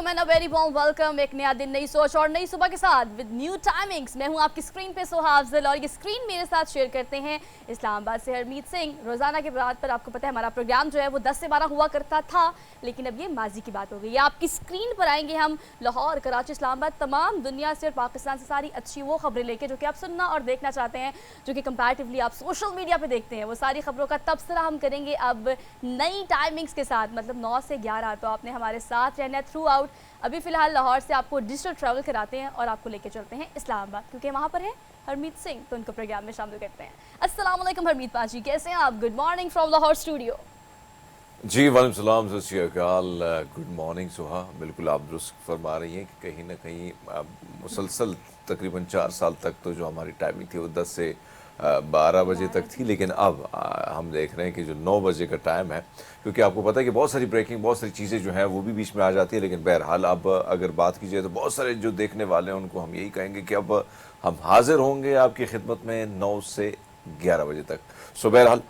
Gentleman, a very warm welcome. एक नया दिन, नई सोच और नई सुबह के साथ विद न्यू टाइमिंग्स। मैं हूं आपकी स्क्रीन पे सोहा अफजल और ये स्क्रीन मेरे साथ शेयर करते हैं इस्लामाबाद से हरमीत सिंह। रोजाना के बाद पर आपको पता है हमारा प्रोग्राम जो है वो 10 से 12 हुआ करता था, लेकिन अब ये माजी की बात हो गई है। आपकी स्क्रीन पर आएंगे हम लाहौर, कराची, इस्लामाबाद, तमाम दुनिया से और पाकिस्तान से सारी अच्छी वो खबरें लेके जो कि आप सुनना और देखना चाहते हैं, जो कि कंपैरेटिवली आप सोशल मीडिया पे देखते हैं। वो सारी खबरों का तबसरा हम करेंगे अब नई टाइमिंग्स के साथ, मतलब 9 से 11। तो आपने हमारे साथ रहना थ्रू आउट। अभी फिलहाल लाहौर से आपको डिजिटल ट्रैवल कराते हैं और आपको लेके चलते हैं इस्लामाबाद, क्योंकि वहाँ पर है हरमीत सिंह, तो उनको प्रोग्राम में शामिल करते हैं। अस्सलाम वालेकुम हरमीत पाजी, कैसे हैं आप? Good morning from Lahore studio. जी वालेकुम सलाम, सत श्री अकाल, गुड मॉर्निंग सुहा। बिल्कुल आप दुरुस्त फरमा रही हैं कि कहीं ना कहीं मुसलसल तकरीबन 4 साल तक तो जो हमारी टाइमिंग थी वो 10 से 12 बजे तक थी, लेकिन अब हम देख रहे हैं कि जो 9 बजे का टाइम है, क्योंकि आपको पता है कि बहुत सारी ब्रेकिंग, बहुत सारी चीज़ें जो हैं वो भी बीच में आ जाती है। लेकिन बहरहाल अब अगर बात की जाए तो बहुत सारे जो देखने वाले हैं उनको हम यही कहेंगे कि अब हम हाजिर होंगे आपकी खिदमत में 9 से 11 बजे तक। सो बहरहाल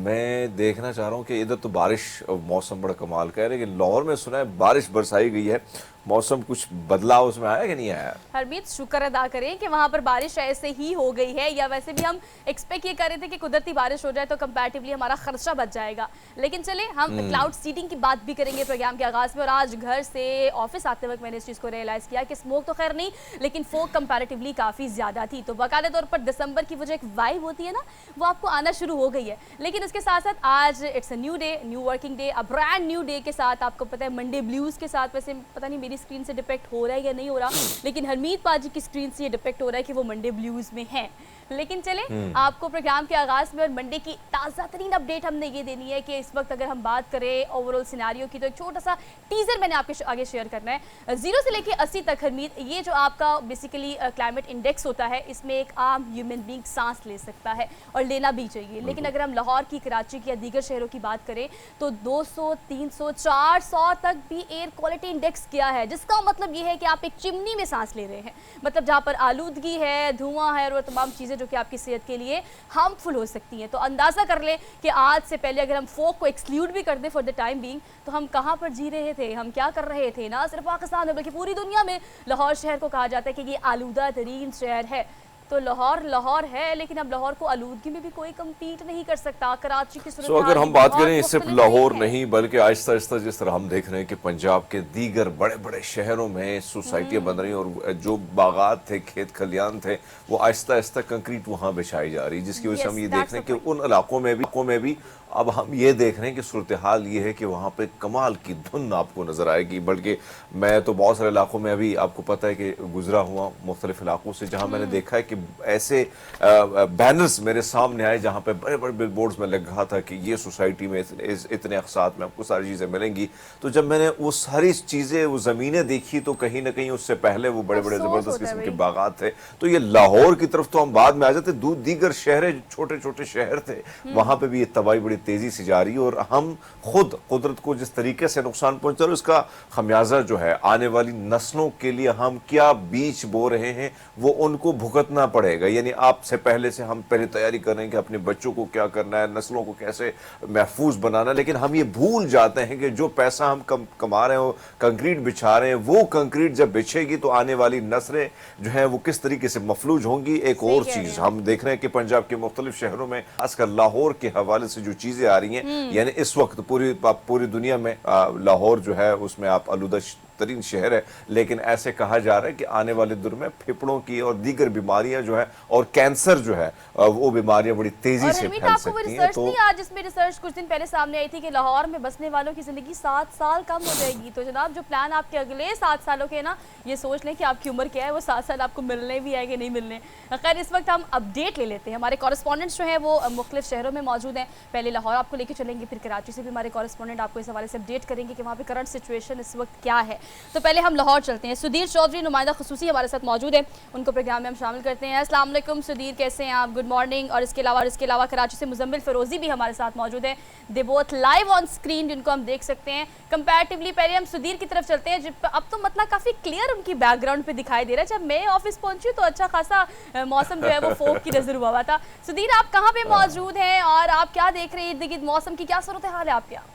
मैं देखना चाह रहा हूँ कि इधर तो बारिश, मौसम बड़ा कमाल का है, लेकिन लाहौर में सुना है बारिश बरसाई गई है। मौसम कुछ बदलाव उसमें आया कि नहीं आया? हरमीत शुक्र अदा करें कि वहाँ पर बारिश ऐसे ही हो गई है, या वैसे भी हम एक्सपेक्ट ये कर रहे थे कि कुदरती बारिश हो जाए तो कंपैरेटिवली हमारा खर्चा बच जाएगा। लेकिन चले हम क्लाउड सीडिंग की बात भी करेंगे प्रोग्राम के आगाज में। और आज घर से ऑफिस आते वक्त मैंने इस चीज़ को रियलाइज़ किया कि स्मोक तो खैर नहीं, लेकिन फोक कंपैरेटिवली काफ़ी ज़्यादा थी। तो बाकायदा तौर पर दिसंबर की वो जो एक वाइब होती है ना, वो आपको आना शुरू हो गई है। लेकिन उसके साथ साथ आज it's a new day, new working day, a brand new day के साथ आपको पता है मंडे ब्लूज़ के साथ। वैसे पता नहीं मेरी स्क्रीन से डिपेक्ट हो रहा है या नहीं हो रहा, लेकिन हरमीत पाजी की स्क्रीन से ये डिपेक्ट हो रहा है कि वो मंडे ब्लूज़ में हैं। लेकिन चले आपको प्रोग्राम के आगाज में और मंडे की ताज़ा तरीन अपडेट हमने ये देनी है कि इस वक्त अगर हम बात करें ओवरऑल सिनारियो की, तो एक छोटा सा टीजर मैंने आपके आगे शेयर करना है। 0 से लेके 80 तक हरमीत, ये जो आपका बेसिकली क्लाइमेट इंडेक्स होता है, इसमें एक आम ह्यूमन बींग सांस ले सकता है और लेना भी चाहिए। लेकिन अगर हम लाहौर की, कराची की या दीगर शहरों की बात करें तो 200, 300, 400 तक भी एयर क्वालिटी इंडेक्स किया है, जिसका मतलब ये है कि आप एक चिमनी में सांस ले रहे हैं। मतलब जहाँ पर आलूदगी है, धुआं है और तमाम चीज़ें जो कि आपकी सेहत के लिए हार्मफुल हो सकती हैं। तो अंदाज़ा कर लें कि आज से पहले अगर हम फोक को एक्सक्लूड भी कर दें फॉर द टाइम बीइंग, तो हम कहाँ पर जी रहे थे, हम क्या कर रहे थे। ना सिर्फ पाकिस्तान में बल्कि पूरी दुनिया में लाहौर शहर को कहा जाता है कि ये आलूदा तरीन शहर है। तो लाहौर लाहौर है, लेकिन अब लाहौर को आलूदगी में भी कोई कम्पीट नहीं कर सकता। कराची की सूरत अगर हम बात करें सिर्फ लाहौर नहीं बल्कि आहिस्ता आहिस्ता जिस तरह हम देख रहे हैं कि पंजाब के दीगर बड़े बड़े शहरों में सोसाइटियाँ बन रही हैं और जो बागात थे, खेत खलियान थे, वो आहिस्ता आहिस्ता कंक्रीट वहाँ बिछाई जा रही है, जिसकी वजह से हम ये देख रहे हैं कि उन इलाकों में भी अब हम ये देख रहे हैं कि सूरत हाल ये है कि वहाँ पे कमाल की धुंध आपको नजर आएगी। बल्कि मैं तो बहुत सारे इलाकों में अभी आपको पता है कि गुजरा हुआ मुख्तलिफ इलाकों से, जहाँ मैंने देखा है कि ऐसे बैनर्स मेरे सामने आए जहाँ पे बड़े बड़े बिलबोर्ड्स में लग रहा था कि ये सोसाइटी में इतने अक़सात में आपको सारी चीज़ें मिलेंगी। तो जब मैंने वो सारी चीज़ें, वो ज़मीनें देखी, तो कहीं ना कहीं उससे पहले वो बड़े बड़े ज़बरदस्त किस्म के बागात थे। तो ये लाहौर की तरफ तो हम बाद में आ जाते, दीगर शहर, छोटे छोटे शहर थे, वहाँ पर भी ये तबाही बड़ी तेजी से जारी है। और हम खुद कुदरत को जिस तरीके से नुकसान पहुंचा रहे, उसका खमियाजा जो है आने वाली नस्लों के लिए हम क्या बीज बो रहे हैं वो उनको भुगतना पड़ेगा। यानी आपसे पहले से हम पहले तैयारी कर रहे हैं कि अपने बच्चों को क्या करना है, नस्लों को कैसे महफूज बनाना, लेकिन हम ये भूल जाते हैं कि जो पैसा हम कमा रहे हो, कंक्रीट बिछा रहे हैं, वो कंक्रीट जब बिछेगी तो आने वाली नस्लें जो है वो किस तरीके से मफलूज होंगी। एक और चीज हम देख रहे हैं कि पंजाब के मुख्तलिफ शहरों में, खासकर लाहौर के हवाले से जो चीजें आ रही हैं, यानी इस वक्त पूरी दुनिया में लाहौर जो है उसमें आप आलूदा तरीन शहर है, लेकिन ऐसे कहा जा रहा है कि आने वाले दिनों में फेफड़ों की और दीगर बीमारियां जो है और कैंसर जो है वो बीमारियां बड़ी तेजी से फैल सकती हैं। तो आज इसमें रिसर्च कुछ दिन पहले सामने आई थी कि लाहौर में बसने वालों की जिंदगी 7 साल कम हो जाएगी। तो जनाब जो प्लान आपके अगले 7 सालों के ना, ये सोच लें कि आपकी उम्र क्या है, वो 7 साल आपको मिलने भी आएंगे नहीं मिलने। खैर इस वक्त हम अपडेट ले लेते हैं। हमारे कॉरेस्पॉन्डेंट्स जो है वो मुख्तलिफ शहरों में मौजूद हैं। पहले लाहौर आपको लेके चलेंगे, फिर कराची से भी हमारे कॉरेस्पॉन्डेंट आपको इस हवाले से अपडेट करेंगे कि वहाँ पे करंट सिचुएशन इस वक्त क्या है। तो पहले हम लाहौर चलते हैं। सुधीर चौधरी नुमाइंदा खुसूसी हमारे साथ मौजूद है, उनको प्रोग्राम में हम शामिल करते हैं। अस्सलाम वालेकुम सुधीर, कैसे हैं आप? Good morning. और इसके अलावा कराची से मुजम्मिल फिरोजी भी हमारे साथ मौजूद है। They both live on screen, जिनको हम देख सकते हैं। कंपैरेटिवली पहले हम सुधीर की तरफ चलते हैं। अब तो मतलब काफ़ी क्लियर उनकी बैकग्राउंड पे दिखाई दे रहा है। जब मैं ऑफिस पहुंची तो अच्छा खासा मौसम जो है वो फोक की नजर हुआ था। सुधीर आप कहाँ पे मौजूद हैं और आप क्या देख रहे हैं? इर्द गिर्द मौसम की क्या सूरत हाल है आपके यहाँ?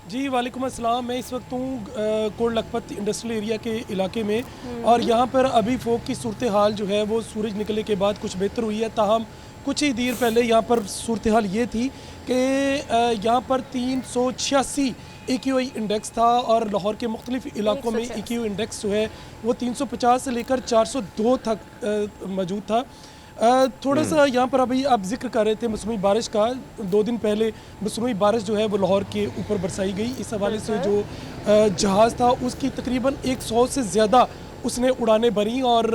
जी वालेकुम अस्सलाम। मैं इस वक्त हूँ कोट लखपत इंडस्ट्रियल एरिया के इलाके में और यहाँ पर अभी फोक की सूरत हाल जो है वो सूरज निकलने के बाद कुछ बेहतर हुई है। ताहम कुछ ही देर पहले यहाँ पर सूरत हाल ये थी कि यहाँ पर 386 AQI इंडेक्स था और लाहौर के मुख्तलिफ इलाकों में AQI इंडेक्स जो है वो 350 से लेकर 402 तक मौजूद था। थोड़ा सा यहाँ पर अभी आप जिक्र कर रहे थे मौसमी बारिश का। 2 दिन पहले मौसमी बारिश जो है वो लाहौर के ऊपर बरसाई गई। इस हवाले से जो जहाज़ था उसकी तकरीबन 100 से ज़्यादा उसने उड़ानें भरी और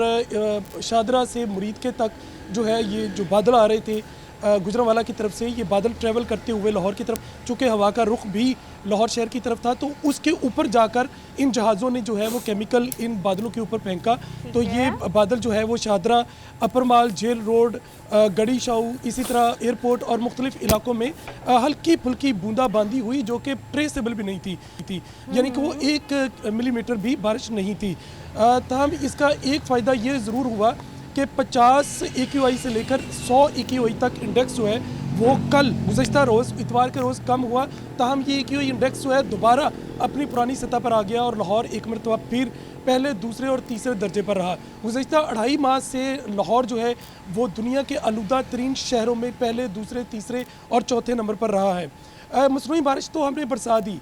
शादरा से मुरीद के तक जो है ये जो बादल आ रहे थे गुजरांवाला की तरफ से, ये बादल ट्रैवल करते हुए लाहौर की तरफ, चूँकि हवा का रुख भी लाहौर शहर की तरफ था तो उसके ऊपर जाकर इन जहाज़ों ने जो है वो केमिकल इन बादलों के ऊपर फेंका। तो ये बादल जो है वो शादरा, अपर माल, जेल रोड, गड़ी शाहू, इसी तरह एयरपोर्ट और मुख्तलिफ इलाकों में हल्की फुल्की बूंदाबांदी हुई जो कि ट्रेसेबल भी नहीं थी, यानी कि वो 1 मिलीमीटर भी बारिश नहीं थी। तमाम इसका एक फ़ायदा ये ज़रूर हुआ कि 50 AQI से लेकर 100 AQI तक इंडेक्स जो है वो कल गुज़श्ता रोज़ इतवार के रोज़ कम हुआ। ताहम ये AQI इंडेक्स जो है दोबारा अपनी पुरानी सतह पर आ गया और लाहौर एक मरतबा फिर पहले, दूसरे और तीसरे दर्जे पर रहा। गुज़श्ता 2.5 माह से लाहौर जो है वो दुनिया के आलूदा तरीन शहरों में पहले, दूसरे, तीसरे और चौथे नंबर पर रहा है। मौसमी बारिश तो हमने बरसा दी।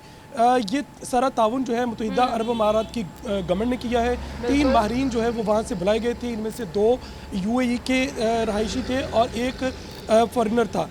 ये सारा ताउन जो है मुत्तहिदा अरब अमारात की गवर्नमेंट ने किया है। 3 माहरीन जो है वो वहाँ से बुलाए गए थे, इनमें से 2 UAE के रहायशी थे और 1 फॉरेनर था।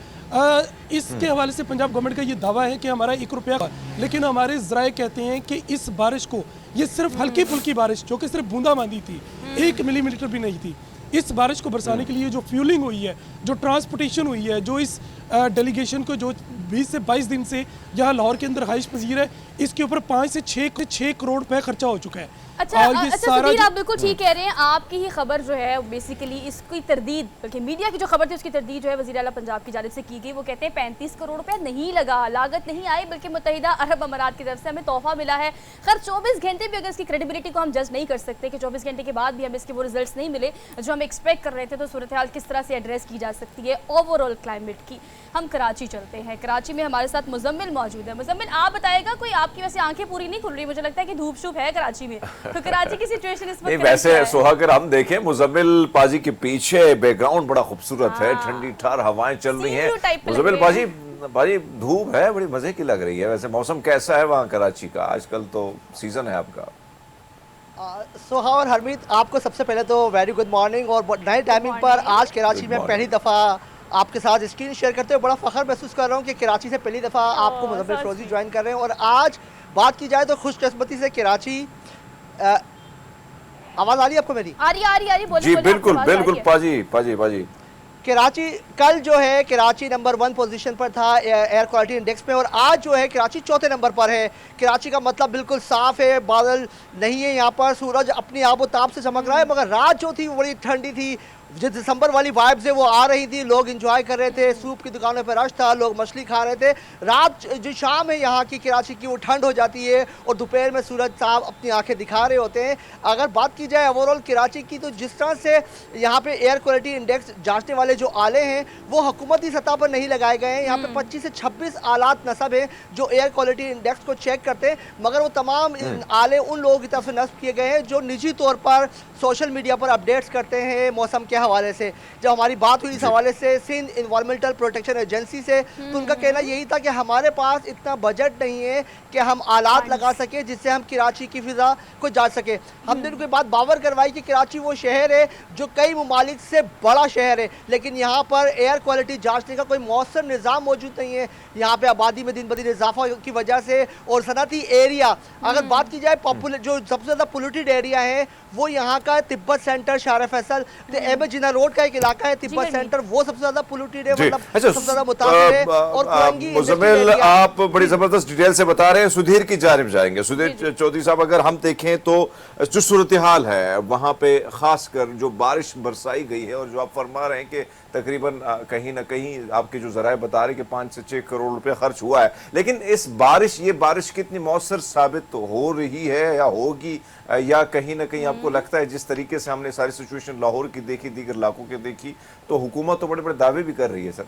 इसके हवाले से पंजाब गवर्नमेंट का ये दावा है कि हमारा 1 रुपया, लेकिन हमारे ज़राए कहते हैं कि इस बारिश को, ये सिर्फ हल्की फुल्की बारिश जो कि सिर्फ बूंदाबांदी थी, 1 मिलीमीटर भी नहीं थी, इस बारिश को बरसाने के लिए जो फ्यूलिंग हुई है, जो ट्रांसपोर्टेशन हुई है, जो इस डेलीगेशन को जो 20 से 22 दिन से यहाँ लाहौर के अंदर हाइश पजीर है, इसके ऊपर 5 से 6 करोड़ रुपए खर्चा हो चुका है। अच्छा, सुधीर, आप बिल्कुल ठीक कह रहे हैं। आपकी ही खबर जो है बेसिकली इसकी तरदीद, बल्कि मीडिया की जो खबर थी उसकी तरदीद जो है वज़ीर आला पंजाब की जानिब से की गई। वो कहते हैं 35 करोड़ रुपए नहीं लगा, लागत नहीं आई, बल्कि मुत्तहिदा अरब अमारात की तरफ से हमें तोहफा मिला है। खैर 24 घंटे भी अगर इसकी क्रेडिबिलिटी को हम जज नहीं कर सकते कि 24 घंटे के बाद भी हमें इसके वो रिजल्ट्स नहीं मिले जो हम एक्सपेक्ट कर रहे थे, तो सूरत हाल किस तरह से एड्रेस की जा सकती है ओवरऑल क्लाइमेट की। हम कराची चलते हैं। कराची में हमारे साथ मुजम्मिल मौजूद है। मुजम्मिल, आप बताएगा, कोई आपकी वैसे आंखें पूरी नहीं खुल रही, मुझे लगता है कि धूप शुप है कराची में, तो कराची की सिचुएशन इस वक्त वैसे सोहा अगर हम देखें मुजम्मिल पाजी के पीछे बैकग्राउंड बड़ा खूबसूरत है, ठंडी ठार हवाएं चल रही हैं। मुजम्मिल पाजी धूप है, बड़ी मजे की लग रही है। वैसे मौसम कैसा है वहाँ कराची का? आजकल तो सीजन है आपका। सोहा और हरमीत, आपको सबसे पहले तो वेरी गुड मॉर्निंग और नए टाइमिंग पर आज कराची में पहली दफ़ा आपके साथ स्क्रीन शेयर करते हुए बड़ा फ़ख्र महसूस कर रहा हूँ कि कराची से पहली दफ़ा आपको मुजम्मिल फिरोजी ज्वाइन कर रहे हैं। और आज बात की जाए तो खुशकिस्मती से कराची, आवाज़ आ रही है आपको मेरी? आ रही, बोलिए। जी बिल्कुल बिल्कुल पाजी। कराची कल जो है कराची नंबर 1 पोजीशन पर था एयर क्वालिटी इंडेक्स में और आज जो है कराची चौथे नंबर पर है। कराची का मतलब बिल्कुल साफ है, बादल नहीं है यहाँ पर, सूरज अपनी आबो ताब से चमक रहा है, मगर रात जो थी वो बड़ी ठंडी थी। जो दिसंबर वाली वाइब्स है वो आ रही थी, लोग इंजॉय कर रहे थे, सूप की दुकानों पर रश था, लोग मछली खा रहे थे। रात जो शाम है यहाँ की कराची की वो ठंड हो जाती है और दोपहर में सूरज साहब अपनी आंखें दिखा रहे होते हैं। अगर बात की जाए ओवरऑल कराची की, तो जिस तरह से यहाँ पे एयर क्वालिटी इंडेक्स जांचने वाले जो आले हैं वो हुकूमती सतह पर नहीं लगाए गए हैं। यहाँ पे 25 से 26 आलात नस्ब हैं जो एयर क्वालिटी इंडेक्स को चेक करते हैं, मगर वो तमाम आले उन लोगों की तरफ से नस्ब किए गए हैं जो निजी तौर पर सोशल मीडिया पर अपडेट्स करते हैं मौसम के हवाले से। जब हमारी बात हुई इस हवाले से सिंध इन्वायरमेंटल प्रोटेक्शन एजेंसी से, तो उनका कहना यही था कि हमारे पास इतना बजट नहीं है कि हम आलात लगा सके जिससे हम कराची की फिजा को जांच सके। हमने उनकी बात बावर करवाई कि कराची वो शहर है जो कई ममालिक से बड़ा शहर है, लेकिन यहाँ पर एयर क्वालिटी जाँचने का कोई मौसर निज़ाम मौजूद नहीं है। यहाँ पे आबादी में दिन ब दिन इजाफा की वजह से और सनती एरिया, अगर बात की जाए जो सबसे ज़्यादा पोल्यूटेड एरिया है वो यहाँ का तिब्बत सेंटर, शार फैसल, एम जिना रोड का एक इलाका है तिब्बत सेंटर, वो सबसे ज्यादा पोल्यूटेड है, मतलब सबसे ज्यादा मुतासिर है। और मुजम्मिल, आप बड़ी जबरदस्त डिटेल से बता रहे हैं। सुधीर की जानिब जाएंगे। सुधीर चौधरी साहब, अगर हम देखें तो जो सूरत हाल है वहाँ पे खासकर जो बारिश बरसाई गई है और जो आप फरमा रहे हैं कि तकरीबन कहीं ना कहीं आपके जो जराए बता रहे कि 5 से 6 करोड़ रुपए खर्च हुआ है, लेकिन ये बारिश कितनी मौसर साबित हो रही है या होगी, या कहीं ना कहीं आपको लगता है जिस तरीके से हमने सारी सिचुएशन लाहौर की देखी, दीगर इलाकों की देखी, तो हुकूमत तो बड़े बड़े दावे भी कर रही है सर?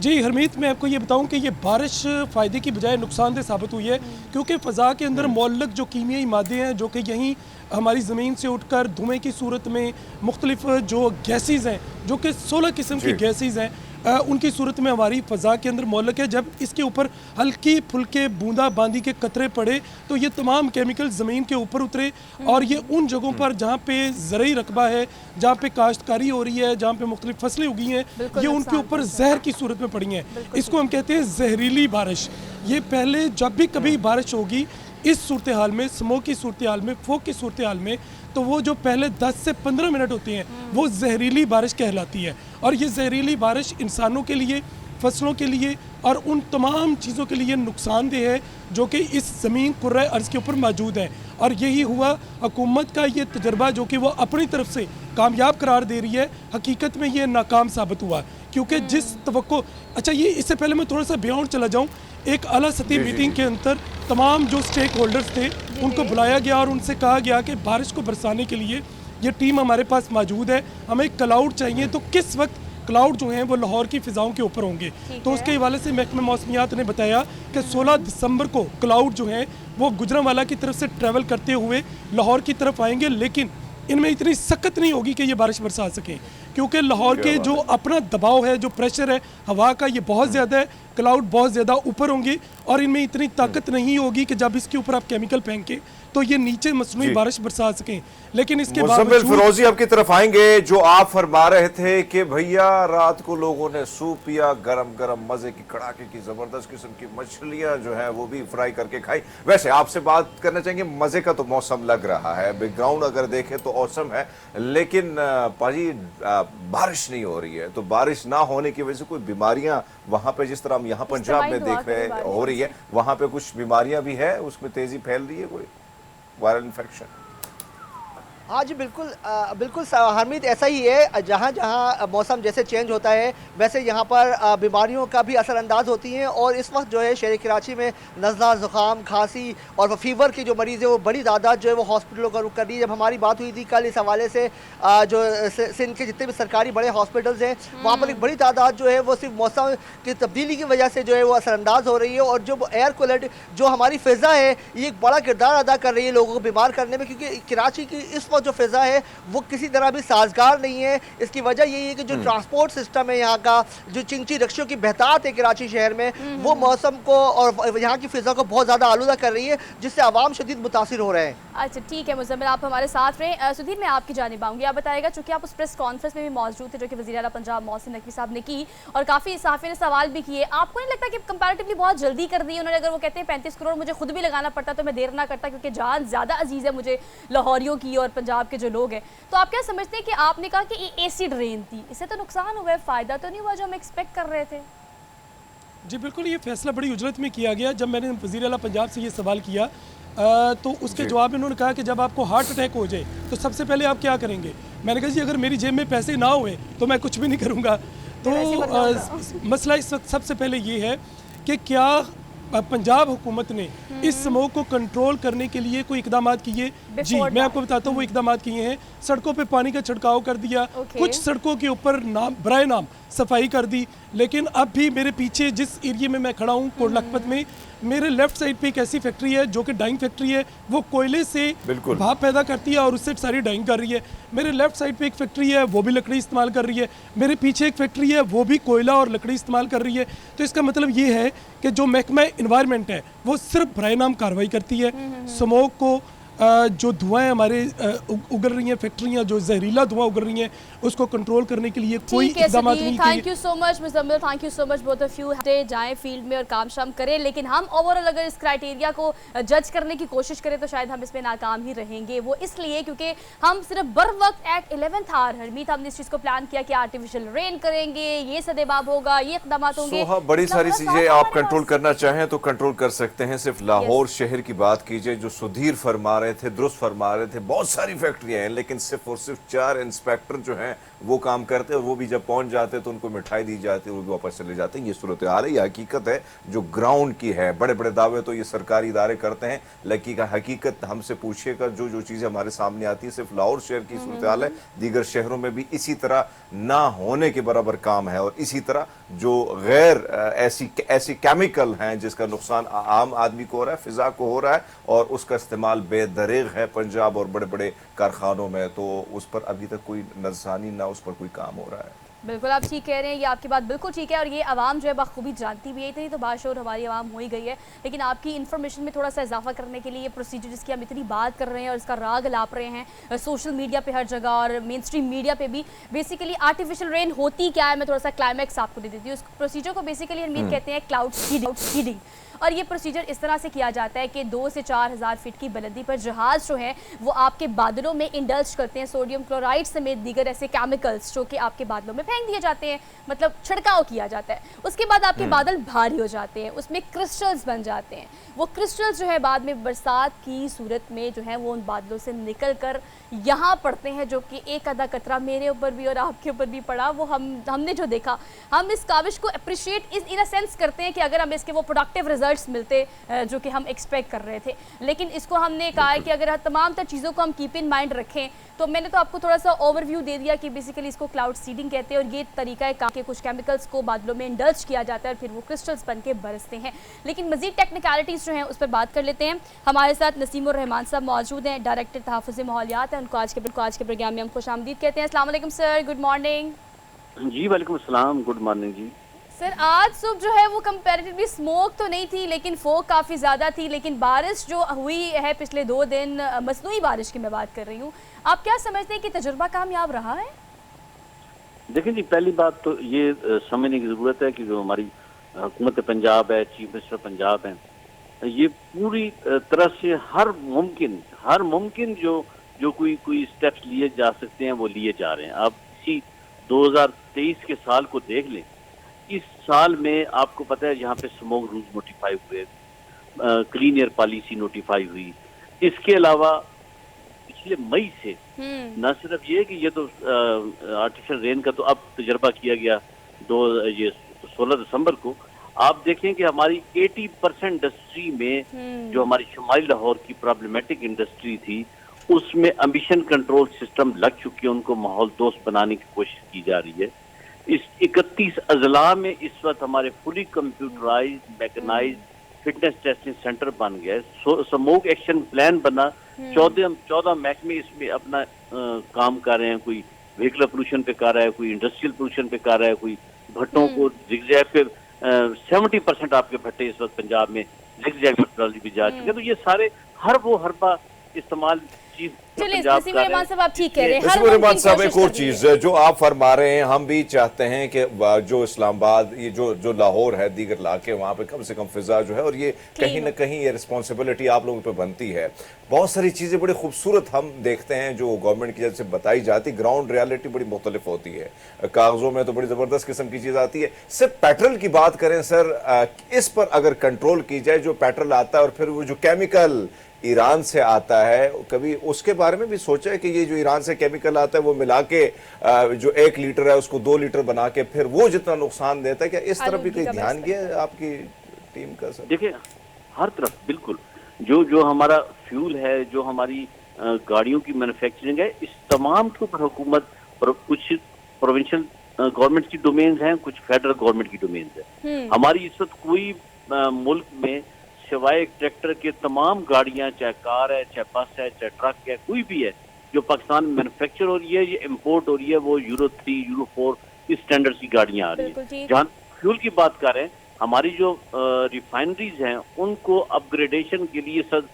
जी हरमीत, मैं आपको ये बताऊं कि ये बारिश फ़ायदे की बजाय नुकसानदेह साबित हुई है, क्योंकि फ़ज़ा के अंदर मौलक जो कीमियाई मादे हैं जो कि यहीं हमारी ज़मीन से उठकर धुएँ की सूरत में मुख्तलिफ जो गैसेज़ हैं, जो कि 16 किस्म की गैसेज़ हैं, उनकी सूरत में हमारी फ़ज़ा के अंदर मौलक है। जब इसके ऊपर हल्की फुल्के बूंदाबांदी के कतरे पड़े तो ये तमाम केमिकल ज़मीन के ऊपर उतरे और ये उन जगहों पर जहाँ पे ज़रई रकबा है, जहाँ पे काश्तकारी हो रही है, जहाँ पे मुख्तलिफ फसलें उगी हैं, ये उनके ऊपर जहर की सूरत में पड़ी हैं। इसको हम कहते हैं जहरीली बारिश। ये पहले जब भी कभी बारिश होगी इस सूरत हाल में, स्मोक की सूरत हाल में, फोक की सूरत हाल में, तो वो जो पहले 10 से 15 मिनट होती हैं वो जहरीली बारिश कहलाती है। और ये जहरीली बारिश इंसानों के लिए, फसलों के लिए और उन तमाम चीज़ों के लिए नुकसानदेह है जो कि इस ज़मीन कुर्रे अर्ज़ के ऊपर मौजूद है। और यही हुआ हुकूमत का ये तजर्बा जो कि वो अपनी तरफ से कामयाब करार दे रही है, हकीकत में ये नाकाम साबित हुआ, क्योंकि जिस तवक्को, अच्छा ये इससे पहले मैं थोड़ा सा बियॉन्ड चला जाऊँ, एक आला सतही मीटिंग के अंदर तमाम जो स्टेक होल्डर्स थे उनको बुलाया गया और उनसे कहा गया कि बारिश को बरसाने के लिए ये टीम हमारे पास मौजूद है, हमें क्लाउड चाहिए। तो किस वक्त क्लाउड जो हैं वो लाहौर की फ़िज़ाओं के ऊपर होंगे, तो उसके हवाले से महकमा मौसमियात ने बताया कि 16 दिसंबर को क्लाउड जो हैं वो गुजरांवाला की तरफ से ट्रैवल करते हुए लाहौर की तरफ आएंगे, लेकिन इनमें इतनी सख्त नहीं होगी कि ये बारिश बरसा सकें, क्योंकि लाहौर के जो अपना दबाव है, जो प्रेशर है हवा का, ये बहुत ज़्यादा है, क्लाउड बहुत ज़्यादा ऊपर होंगे और इनमें इतनी ताकत नहीं होगी कि जब इसके ऊपर आप केमिकल फेंकें तो ये नीचे मसनूई बारिश बरसा सकें। लेकिन इसके मुज़म्मिल फिरोजी आपकी तरफ आएंगे। जो आप फरमा रहे थे कि भैया रात को लोगों ने सूप पिया, गरम गरम मजे की कड़ाके की जबरदस्त किस्म की मछलियां जो है वो भी फ्राई करके खाई। वैसे आपसे बात करना चाहेंगे, मजे का तो मौसम लग रहा है, बैकग्राउंड अगर देखें तो औसम है, लेकिन पाजी बारिश नहीं हो रही है, तो बारिश ना होने की वजह से कोई बीमारियां वहां पे, जिस तरह हम यहाँ पंजाब में देख रहे हैं हो रही है, वहां पे कुछ बीमारियां भी है, उसमें तेजी फैल रही है, कोई वायरल इन्फेक्शन? हाँ जी बिल्कुल, बिल्कुल हरमीत, ऐसा ही है। जहाँ जहाँ मौसम जैसे चेंज होता है वैसे यहाँ पर बीमारियों का भी असरअंदाज होती हैं। और इस वक्त जो है शहर कराची में नज़ला, ज़ुकाम, खांसी और फीवर की जो मरीज़ है वो बड़ी तादाद जो है वो हॉस्पिटलों का रुख कर रही है। जब हमारी बात हुई थी कल इस हवाले से, जो सिंध के जितने भी सरकारी बड़े हॉस्पिटल्स हैं वहाँ पर एक बड़ी तादाद जो है वो सिर्फ मौसम की तब्दीली की वजह से जो है वो असरअंदाज हो रही है। और जो एयर क्वालिटी, जो हमारी फ़िज़ा है, ये एक बड़ा किरदार अदा कर रही है लोगों को बीमार करने में, क्योंकि कराची की इस वक्त जो फ़िज़ा है वो किसी तरह भी साजगार नहीं है। इसकी वजह यही है कि जो ट्रांसपोर्ट सिस्टम है यहाँ का, जो चिंची रक्षों की बहतात है कराची शहर में, वो मौसम को और यहाँ की फ़िज़ा को बहुत ज़्यादा आलूदा कर रही है, जिससे आवाम शदीद मुतासिर हो रहे हैं। अच्छा ठीक है मुज़म्मिल, आप हमारे साथ रहे। सुधीर, मैं आपकी जानिब आऊँगी, आप बताएगा, चूँकि आप उस प्रेस कॉन्फ्रेंस में भी मौजूद थे जो कि वज़ीर आला पंजाब मोहसिन नकवी साहब ने की और काफ़ी सहाफ़ी ने सवाल भी किए, आपको नहीं लगता कि कंपैरेटिवली बहुत जल्दी कर दी उन्होंने? अगर वो कहते हैं 35 करोड़ मुझे खुद भी लगाना पड़ता तो मैं देर ना करता, क्योंकि जान ज़्यादा अजीज़ है मुझे लाहौरियों की और पंजाब के जो लोग हैं, तो आप क्या समझते हैं कि आपने कहा कि ये एसिड रेन थी, इससे तो नुकसान हुआ है, फ़ायदा तो नहीं हुआ जो हम एक्सपेक्ट कर रहे थे? जी बिल्कुल, ये फैसला बड़ी उजरत में किया गया। जब मैंने वज़ीर आला पंजाब से ये सवाल किया तो उसके जवाब में उन्होंने कहा कि जब आपको हार्ट अटैक हो जाए तो सबसे पहले आप क्या करेंगे? मैंने कहा जी अगर मेरी जेब में पैसे ना हुए तो मैं कुछ भी नहीं करूँगा। तो मसला इस वक्त सबसे पहले ये है कि क्या पंजाब हुकूमत ने इस स्मोक को कंट्रोल करने के लिए कोई इकदाम किए? जी मैं आपको बताता हूँ वो इकदाम किए हैं। सड़कों पे पानी का छिड़काव कर दिया, कुछ सड़कों के ऊपर नाम बराए नाम सफाई कर दी, लेकिन अब भी मेरे पीछे जिस एरिया में मैं खड़ा हूँ कोट लखपत में, मेरे लेफ्ट साइड पे एक ऐसी फैक्ट्री है जो कि डाइंग फैक्ट्री है, वो कोयले से भाप पैदा करती है और उससे सारी डाइंग कर रही है। मेरे लेफ्ट साइड पे एक फैक्ट्री है वो भी लकड़ी इस्तेमाल कर रही है, मेरे पीछे एक फैक्ट्री है वो भी कोयला और लकड़ी इस्तेमाल कर रही है। तो इसका मतलब ये है कि जो महकमा इन्वायरमेंट है वो सिर्फ बराए नाम कार्रवाई करती है। स्मोक को जो धुआं हमारे उगल रही हैं, फैक्ट्रियां जो जहरीला धुआं उगल रही हैं, उसको कंट्रोल करने के लिए कोई इक़दाम नहीं किए। Thank you so much Muzammil, thank you so much both of you. जाएं फील्ड में और काम शाम करें, लेकिन हम ओवरऑल अगर इस क्राइटेरिया को जज करने की कोशिश करें तो शायद हम इसमें नाकाम ही रहेंगे। वो इसलिए क्योंकि हम सिर्फ बर वक्त एट 11th आवर हरमीत हमने इस चीज़ को प्लान किया कि आर्टिफिशियल रेन करेंगे, ये सदेबाब होगा, ये इकदाम होंगे। बड़ी सारी चीजें आप कंट्रोल करना चाहें तो कंट्रोल कर सकते हैं। सिर्फ लाहौर शहर की बात कीजिए, जो सुधीर फरमा रहे रहे थे, दुरुस्त फरमा रहे थे, बहुत सारी फैक्ट्रियां हैं लेकिन सिर्फ और सिर्फ 4 इंस्पेक्टर जो हैं वो काम करते हैं, और वो भी जब पहुंच जाते हैं तो उनको मिठाई दी जाती है, वो भी वापस चले जाते हैं। ये सूरत हाल है, ये हकीकत है जो ग्राउंड की है। बड़े बड़े दावे तो ये सरकारी इदारे करते हैं, लेकिन हकीकत हमसे पूछिएगा, जो जो चीज़ें हमारे सामने आती है, सिर्फ लाहौर शहर की सूरत हाल है, दीगर शहरों में भी इसी तरह ना होने के बराबर काम है। और इसी तरह जो गैर ऐसी केमिकल हैं जिसका नुकसान आम आदमी को हो रहा है, फिजा को हो रहा है, और उसका इस्तेमाल बेदरेग है पंजाब और बड़े बड़े कारखानों में, तो उस पर अभी तक कोई नजरानी ना उस पर कोई काम हो रहा है। बिल्कुल आप ठीक कह रहे हैं, ये आपकी बात बिल्कुल ठीक है, और ये आवाम जो है बखूबी जानती भी है, इतनी तो बाशोर हमारी आवाम हो ही गई है। लेकिन आपकी इन्फॉर्मेशन में थोड़ा सा इजाफा करने के लिए ये प्रोसीजर जिसकी हम इतनी बात कर रहे हैं और इसका राग लाप रहे हैं सोशल मीडिया पे हर जगह और मेन स्ट्रीम मीडिया पे भी, बेसिकली आर्टिफिशियल रेन होती क्या है, मैं थोड़ा सा क्लाइमैक्स आपको दे देती हूँ। उस प्रोसीजर को बेसिकली हम कहते हैं क्लाउड सीडिंग, और ये प्रोसीजर इस तरह से किया जाता है कि 2 से 4 हज़ार फीट की बुलंदी पर जहाज़ जो है वो आपके बादलों में इंडल्ज करते हैं सोडियम क्लोराइड समेत दीगर ऐसे केमिकल्स जो कि आपके बादलों में फेंक दिए जाते हैं, मतलब छिड़काव किया जाता है। उसके बाद आपके बादल भारी हो जाते हैं, उसमें क्रिस्टल्स बन जाते हैं। वो क्रिस्टल्स जो है बाद में बरसात की सूरत में जो है वो उन बादलों से निकल कर यहाँ पड़ते हैं, जो कि एक आधा कतरा मेरे ऊपर भी और आपके ऊपर भी पड़ा। वो हमने जो देखा, हम इस काविश को अप्रिशिएट इन अ सेंस करते हैं कि अगर हम इसके वो प्रोडक्टिव रिजल्ट्स मिलते जो कि हम एक्सपेक्ट कर रहे थे, लेकिन इसको हमने कहा है कि अगर तमाम तर चीज़ों को हम कीप इन माइंड रखें, तो मैंने तो आपको थोड़ा सा ओवरव्यू दे दिया कि बेसिकली इसको क्लाउड सीडिंग कहते हैं, और ये तरीका है कि कुछ केमिकल्स को बादलों में इंडल्ज किया जाता है और फिर वो क्रिस्टल्स बन के बरसते हैं। लेकिन मजीद टेक्निकलिटीज़ जो हैं उस पर बात कर लेते हैं। हमारे साथ नसीमुर रहमान साहब मौजूद हैं, डायरेक्टर तहफ़्फ़ुज़ माहौलियात हैं, उनको आज के प्रोग्राम में हम खुशामदीद कहते हैं। अस्सलाम वालेकुम सर, गुड मॉर्निंग। जी वालेकुम अस्सलाम, गुड मॉर्निंग जी। सर आज सुबह जो है वो कंपैरेटिवली स्मोक तो नहीं थी लेकिन फोग काफ़ी ज़्यादा थी, लेकिन बारिश जो हुई है पिछले 2 दिन, मसनूई बारिश की मैं बात कर रही हूँ, आप क्या समझते हैं कि तजुर्बा कामयाब रहा है? देखिए जी, पहली बात तो ये समझने की ज़रूरत है कि जो हमारी हुकूमत पंजाब है, चीफ मिनिस्टर पंजाब है, ये पूरी तरह से हर मुमकिन जो कोई स्टेप्स लिए जा सकते हैं वो लिए जा रहे हैं। आप इसी 2023 के साल को देख लें, इस साल में आपको पता है यहाँ पे स्मोक रूल्स नोटिफाई हुए, क्लीन एयर पॉलिसी नोटिफाई हुई। इसके अलावा पिछले मई से न सिर्फ ये कि ये तो आर्टिफिशियल रेन का तो अब तजर्बा किया गया 16 दिसंबर को, आप देखें कि हमारी 80% इंडस्ट्री में जो हमारी शुमाली लाहौर की प्रॉब्लमेटिक इंडस्ट्री थी उसमें एमिशन कंट्रोल सिस्टम लग चुके हैं, उनको माहौल दोस्त बनाने की कोशिश की जा रही है। इस 31 अजला में इस वक्त हमारे fully computerize mechanize fitness testing centre बन गया है। स्मोक एक्शन प्लान बना, 14 महकमे इसमें अपना काम कर रहे हैं। कोई व्हीकल पोल्यूशन पे कर रहा है, कोई इंडस्ट्रियल पोल्यूशन पे कर रहा है, कोई भट्टों को जिगजैग पे 70% आपके भट्टे इस वक्त पंजाब में जिगजैग मेथोडोलॉजी भी जा चुके हैं। तो ये सारे हरबा इस्तेमाल नसीम रहमान साहब आप ठीक कह रहे हैं। नसीम रहमान साहब, एक और चीज जो आप फरमा रहे हैं, हम भी चाहते हैं कि जो इस्लामाबाद, ये जो लाहौर है, दीगर इलाके, वहाँ पे कम से कम फिजा जो है, और ये कहीं ना कहीं ये रिस्पॉन्सिबिलिटी आप लोगों पे बनती है। बहुत सारी चीज़ें बड़ी खूबसूरत हम देखते हैं जो गवर्नमेंट की तरफ से बताई जाती, ग्राउंड रियलिटी बड़ी मुख्तलिफ होती है। कागजों में तो बड़ी ज़बरदस्त किस्म की चीज़ आती है। सिर्फ पेट्रोल की बात करें सर, इस पर अगर कंट्रोल की जाए, जो पेट्रोल आता है और फिर वो जो केमिकल ईरान से आता है, कभी उसके बारे में भी सोचा है कि ये जो ईरान से केमिकल आता है वो मिला के जो 1 लीटर है उसको 2 लीटर बना के फिर वो जितना नुकसान देता है, क्या इस तरफ भी कोई ध्यान गया है आपकी टीम का सर? देखिए, हर तरफ बिल्कुल जो हमारा फ्यूल है, जो हमारी गाड़ियों की मैन्युफैक्चरिंग है, इस तमाम के ऊपर हुकूमत, कुछ प्रोविंशियल गवर्नमेंट की डोमेन्स हैं, कुछ फेडरल गवर्नमेंट की डोमेन्स है। हमारी इस वक्त कोई मुल्क में सिवाय ट्रैक्टर के तमाम गाड़ियां, चाहे कार है, चाहे बस है, चाहे ट्रक है, कोई भी है जो पाकिस्तान में मैन्युफैक्चर हो रही है, ये इम्पोर्ट हो रही है, वो यूरो 3, यूरो 4 इस स्टैंडर्ड्स की गाड़ियां आ रही है। जहाँ फ्यूल की बात कर रहे हैं, हमारी जो रिफाइनरीज हैं उनको अपग्रेडेशन के लिए सर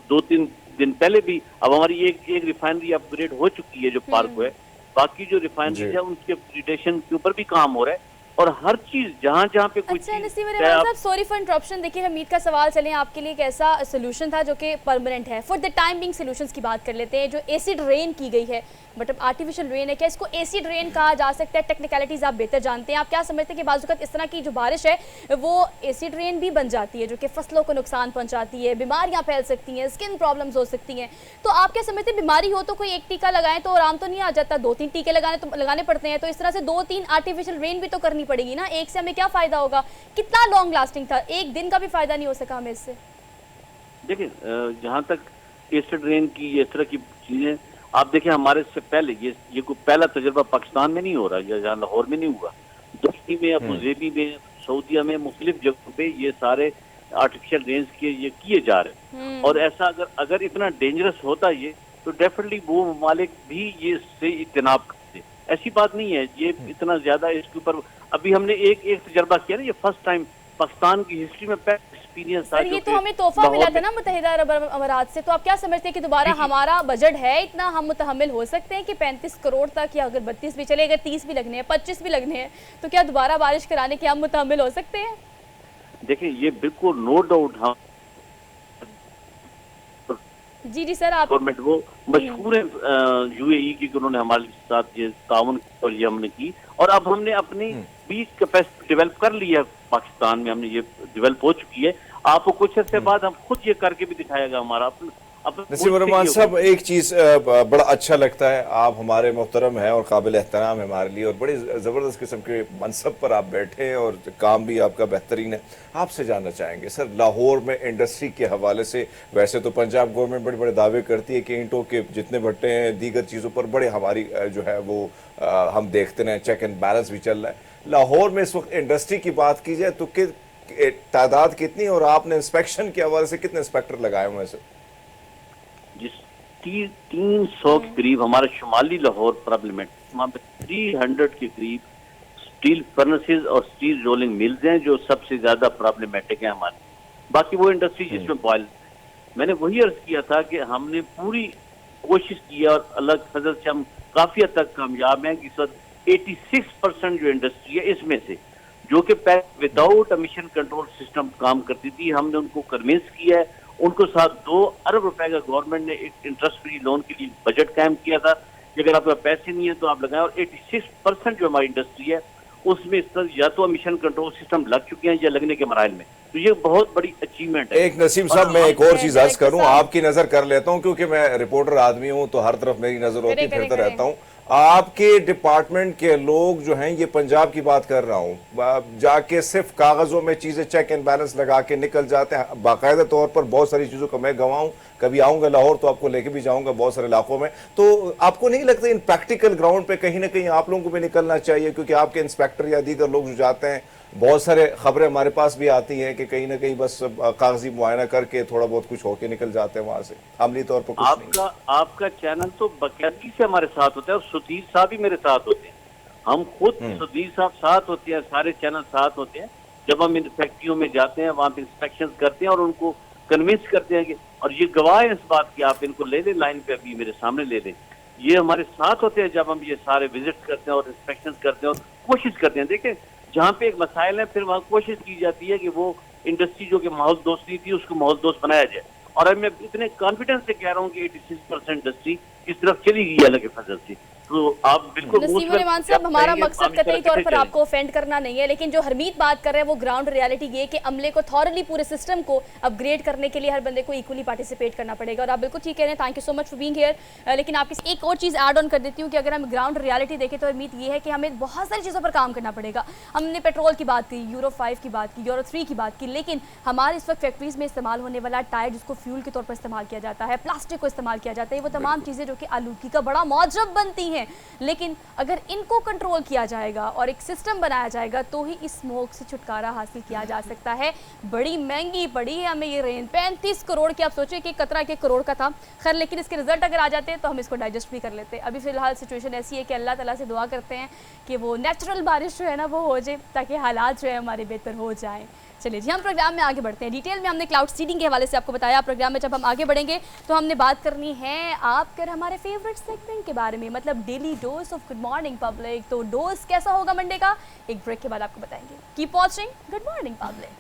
2-3 दिन पहले भी, अब हमारी एक रिफाइनरी अपग्रेड हो चुकी है जो पार्क है, बाकी जो रिफाइनरीज है उनके अपग्रेडेशन के ऊपर भी काम हो रहा है। और हर चीज जहाँ जहाँ पे कोई अच्छा चीज, नसीम चाहे रहमान आप- साहब, सॉरी फॉर इंटरप्शन। देखिए हमीद का सवाल चलें आपके लिए एक ऐसा सोल्यूशन था जो कि परमानेंट है। For the time being solutions की बात कर लेते हैं। जो एसिड रेन की गई है, मतलब आर्टिफिशियल रेन है, क्या इसको एसिड रेन कहा जा सकता है? टेक्निकलिटीज आप बेहतर जानते हैं। आप क्या समझते हैं कि बाज़ वक़्त इस तरह की जो बारिश है वो एसिड रेन भी बन जाती है, जो कि फसलों को नुकसान पहुंचाती है, बीमारियां फैल सकती हैं, स्किन प्रॉब्लम्स हो सकती हैं। तो आप क्या समझते हैं, बीमारी हो तो कोई एक टीका लगाएं तो आराम तो नहीं आ जाता, 2-3 टीके लगाने पड़ते हैं। तो इस तरह से 2-3 आर्टिफिशियल रेन भी तो करनी पड़ेगी ना। एक से हमें क्या फ़ायदा होगा? कितना लॉन्ग लास्टिंग था, एक दिन का भी फ़ायदा नहीं हो सका हमें इससे। देखिए जहाँ तक एसिड रेन की इस तरह की चीजें, आप देखें हमारे से पहले ये कोई पहला तजुर्बा पाकिस्तान में नहीं हो रहा, या जहाँ लाहौर में नहीं हुआ, दुबई में, अबूजेबी में, सऊदीया में, मुख्तलिफ जगहों पे ये सारे आर्टिफिशियल रेंज के ये किए जा रहे हैं। और ऐसा अगर इतना डेंजरस होता ये, तो डेफिनेटली वो ममालिक भी ये इससे इज्तनाब करते। ऐसी बात नहीं है, ये इतना ज्यादा इसके ऊपर अभी हमने एक तजर्बा किया ना, ये फर्स्ट टाइम पाकिस्तान की हिस्ट्री में पहला एक्सपीरियंस था। सर ये तो हमें तोहफा मिला था ना मुत्तहिदा अरब अमारात से। तो आप क्या समझते हैं कि दोबारा हमारा बजट है इतना, हम मुतहम्मिल हो सकते हैं कि 35 करोड़ तक, या अगर 32 भी चले, अगर 30 भी लगने हैं, 25 भी लगने हैं, तो क्या दोबारा बारिश कराने के हम मुतहम्मिल हो सकते हैं? देखिए ये बिल्कुल नो डाउट, हम जी सर आप गवर्नमेंट वो मशहूर है यूएई की, उन्होंने हमारे साथ ये ताउन और ये हमने की, और अब हमने अपनी बीज कैपेसिटी डेवलप कर ली है पाकिस्तान में, हमने ये डेवलप हो चुकी है। आपको कुछ अर्से बाद हम खुद ये करके भी दिखाएगा हमारा नसीम रहमान साहब, एक चीज़ बड़ा अच्छा लगता है, आप हमारे मोहतरम हैं और काबिल एहतराम है हमारे लिए, और बड़ी ज़बरदस्त किस्म के मनसब पर आप बैठे हैं और काम भी आपका बेहतरीन है। आपसे जानना चाहेंगे सर, लाहौर में इंडस्ट्री के हवाले से, वैसे तो पंजाब गवर्नमेंट बड़े बड़े दावे करती है कि ईंटों के जितने भट्टे हैं, दीगर चीज़ों पर बड़े हमारी जो है वो हम देखते हैं, चेक एंड बैलेंस भी चल रहा है। लाहौर में इस वक्त इंडस्ट्री की बात की जाए तो तादाद कितनी, और आपने इंस्पेक्शन के हवाले से कितने इंस्पेक्टर लगाए हुए हैं सर? जिस 300 के करीब हमारे शुमाली लाहौर पार्लियामेंट, वहाँ पे 300 के करीब स्टील फर्नेसेस और स्टील रोलिंग मिल्स हैं जो सबसे ज्यादा प्रॉब्लमेटिक है हमारे। बाकी वो इंडस्ट्री जिसमें बॉयल, मैंने वही अर्ज किया था कि हमने पूरी कोशिश की है और अलग फजल से हम काफी हद तक कामयाब हैं कि इस वक्त 86% जो इंडस्ट्री है इसमें से, जो कि विदाउट एमिशन कंट्रोल सिस्टम काम करती थी, हमने उनको कन्विंस किया है। उनको साथ 2 अरब रुपए का गवर्नमेंट ने एक इंटरेस्ट फ्री लोन के लिए बजट कायम किया था कि अगर आपके पैसे नहीं है तो आप लगाएं, और 86% जो हमारी इंडस्ट्री है उसमें इस तरह या तो एमिशन कंट्रोल सिस्टम लग चुके हैं या लगने के मराइल में, तो ये बहुत बड़ी अचीवमेंट है। एक नसीम साहब, मैं एक और चीज अर्ज करूं, आपकी नजर कर लेता हूं क्योंकि मैं रिपोर्टर आदमी हूं तो हर तरफ मेरी नजर होती है, फिरता रहता हूं। आपके डिपार्टमेंट के लोग जो हैं, ये पंजाब की बात कर रहा हूं, जाके सिर्फ कागजों में चीजें चेक एंड बैलेंस लगा के निकल जाते हैं। बाकायदा तौर पर बहुत सारी चीजों का मैं गवाऊं, कभी आऊंगा लाहौर तो आपको लेके भी जाऊंगा बहुत सारे इलाकों में। तो आपको नहीं लगता इन प्रैक्टिकल ग्राउंड पे कहीं ना कहीं आप लोगों को भी निकलना चाहिए? क्योंकि आपके इंस्पेक्टर या दीगर लोग जो जाते हैं, बहुत सारे खबरें हमारे पास भी आती हैं कि कहीं ना कहीं बस कागजी मुआयना करके थोड़ा बहुत कुछ होके निकल जाते हैं वहां से, अमली तौर पर कुछ नहीं। आपका चैनल तो बाकायदगी से हमारे साथ होता है, और सुधीर साहब भी मेरे साथ होते हैं, हम खुद सुधीर साहब साथ होते हैं, सारे चैनल साथ होते हैं। जब हम इन फैक्ट्रियों में जाते हैं, वहाँ पे इंस्पेक्शन करते हैं और उनको कन्विंस करते हैं कि, और ये गवाह है इस बात की, आप इनको ले लें लाइन पे, अभी मेरे सामने ले लें, ये हमारे साथ होते हैं जब हम ये सारे विजिट करते हैं और इंस्पेक्शन करते हैं और कोशिश करते हैं। देखें जहाँ पे एक मसाइल है, फिर वहाँ कोशिश की जाती है कि वो इंडस्ट्री जो कि माहौल दोस्त नहीं थी उसको माहौल दोस्त बनाया जाए। और मैं इतने कॉन्फिडेंस से कह रहा हूँ कि 86% इंडस्ट्री इस तरफ चली गई है अलग फजल से। तो आप बिल्कुल नसीम रहमान साहब, हमारा मकसद कतई तौर पर आपको ऑफेंड करना नहीं है, लेकिन जो हरमीत बात कर रहे हैं वो ग्राउंड रियलिटी ये कि अमले को थॉरली पूरे सिस्टम को अपग्रेड करने के लिए हर बंदे को इक्वली पार्टिसिपेट करना पड़ेगा। और आप बिल्कुल ठीक कह रहे हैं, thank you so much for being here. लेकिन आपकी एक और चीज़ ऐड ऑन कर देती हूँ कि अगर हम ग्राउंड रियलिटी देखें तो हरमीत ये है कि हमें बहुत सारी चीज़ों पर काम करना पड़ेगा। हमने पेट्रोल की बात की, यूरो 5 की बात की, यूरो 3 की बात की, लेकिन हमारे इस वक्त फैक्ट्रीज में इस्तेमाल होने वाला टायर जिसको फ्यूल के तौर पर इस्तेमाल किया जाता है, प्लास्टिक को इस्तेमाल किया जाता है, वो तमाम चीज़ें जो कि आलूगी का बड़ा मौजब बनती हैं, लेकिन अगर इनको कंट्रोल किया जाएगा और एक सिस्टम बनाया जाएगा तो ही इस स्मोक से छुटकारा हासिल किया जा सकता है। बड़ी महंगी पड़ी है हमें ये रेन, 35 करोड़ की। आप सोचिए कि कतरा के करोड़ का था, खैर लेकिन इसके रिजल्ट अगर आ जाते हैं तो हम इसको डाइजेस्ट भी कर लेते हैं। अभी फिलहाल सिचुएशन ऐसी है कि अल्लाह ताला से दुआ करते हैं कि वो नेचुरल बारिश जो है ना वो हो जाए, ताकि हालात जो है हमारे बेहतर हो जाएँ। चलिए जी, हम प्रोग्राम में आगे बढ़ते हैं। डिटेल में हमने क्लाउड सीडिंग के हवाले से आपको बताया। प्रोग्राम में जब हम आगे बढ़ेंगे तो हमने बात करनी है आप कर हमारे फेवरेट सेगमेंट के बारे में, मतलब daily dose of good morning public. तो डोज कैसा होगा मंडे का, एक ब्रेक के बाद आपको बताएंगे। Keep watching good morning public.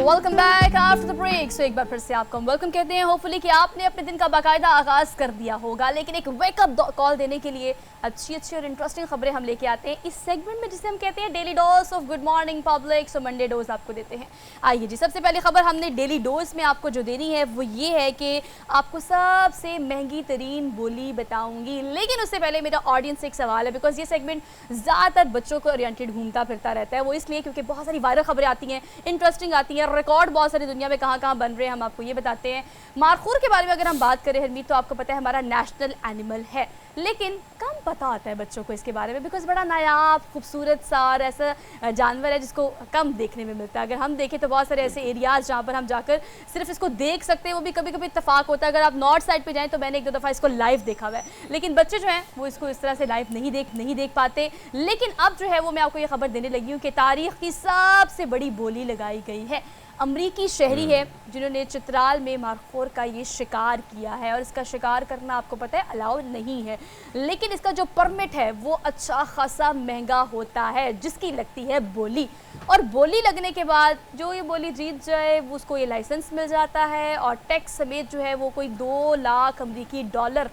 Welcome back after the break. So एक बार फिर से आपको हम वेलकम कहते हैं। होपफुली कि आपने अपने दिन का बाकायदा आगाज कर दिया होगा, लेकिन एक वेकअप कॉल देने के लिए अच्छी और इंटरेस्टिंग खबरें हम लेके आते हैं इस सेगमेंट में, जिसे हम कहते हैं daily dose of good morning public. So Monday dose आपको देते हैं। आइए जी, सबसे पहली खबर हमने डेली डोज में आपको जो देनी है वो ये है कि आपको सबसे महंगी तरीन बोली बताऊंगी। लेकिन उससे पहले मेरा ऑडियंस से एक सवाल है, बिकॉज ये सेगमेंट ज़्यादातर बच्चों को ओरिएंटेड घूमता फिरता रहता है। वो इसलिए क्योंकि बहुत सारी वायरल खबरें आती हैं, इंटरेस्टिंग आती हैं, रिकॉर्ड बहुत सारी दुनिया में कहाँ बन रहे हैं, हम आपको ये बताते हैं। मारखूर के बारे में अगर हम बात करें हरमीत, तो आपको पता है हमारा नेशनल एनिमल है, लेकिन कम पता होता है बच्चों को इसके बारे में, बिकॉज बड़ा नायाब खूबसूरत सा और ऐसा जानवर है जिसको कम देखने में मिलता है। अगर हम देखें तो बहुत सारे ऐसे एरियाज जहाँ पर हम जाकर सिर्फ इसको देख सकते हैं, वो भी कभी कभी इत्तेफाक होता है। अगर आप नॉर्थ साइड पे जाएं तो मैंने एक दो दफ़ा इसको लाइव देखा हुआ है, लेकिन बच्चे जो हैं वो इसको इस तरह से लाइव नहीं देख पाते। लेकिन अब जो है वो मैं आपको ये खबर देने लगी हूँ कि तारीख की सबसे बड़ी बोली लगाई गई है। अमरीकी शहरी है जिन्होंने चित्राल में मारखोर का ये शिकार किया है, और इसका शिकार करना आपको पता है अलाउ नहीं है, लेकिन इसका जो परमिट है वो अच्छा खासा महंगा होता है, जिसकी लगती है बोली। और बोली लगने के बाद जो ये बोली जीत जाए वो उसको ये लाइसेंस मिल जाता है, और टैक्स समेत जो है वो कोई 2 लाख अमरीकी डॉलर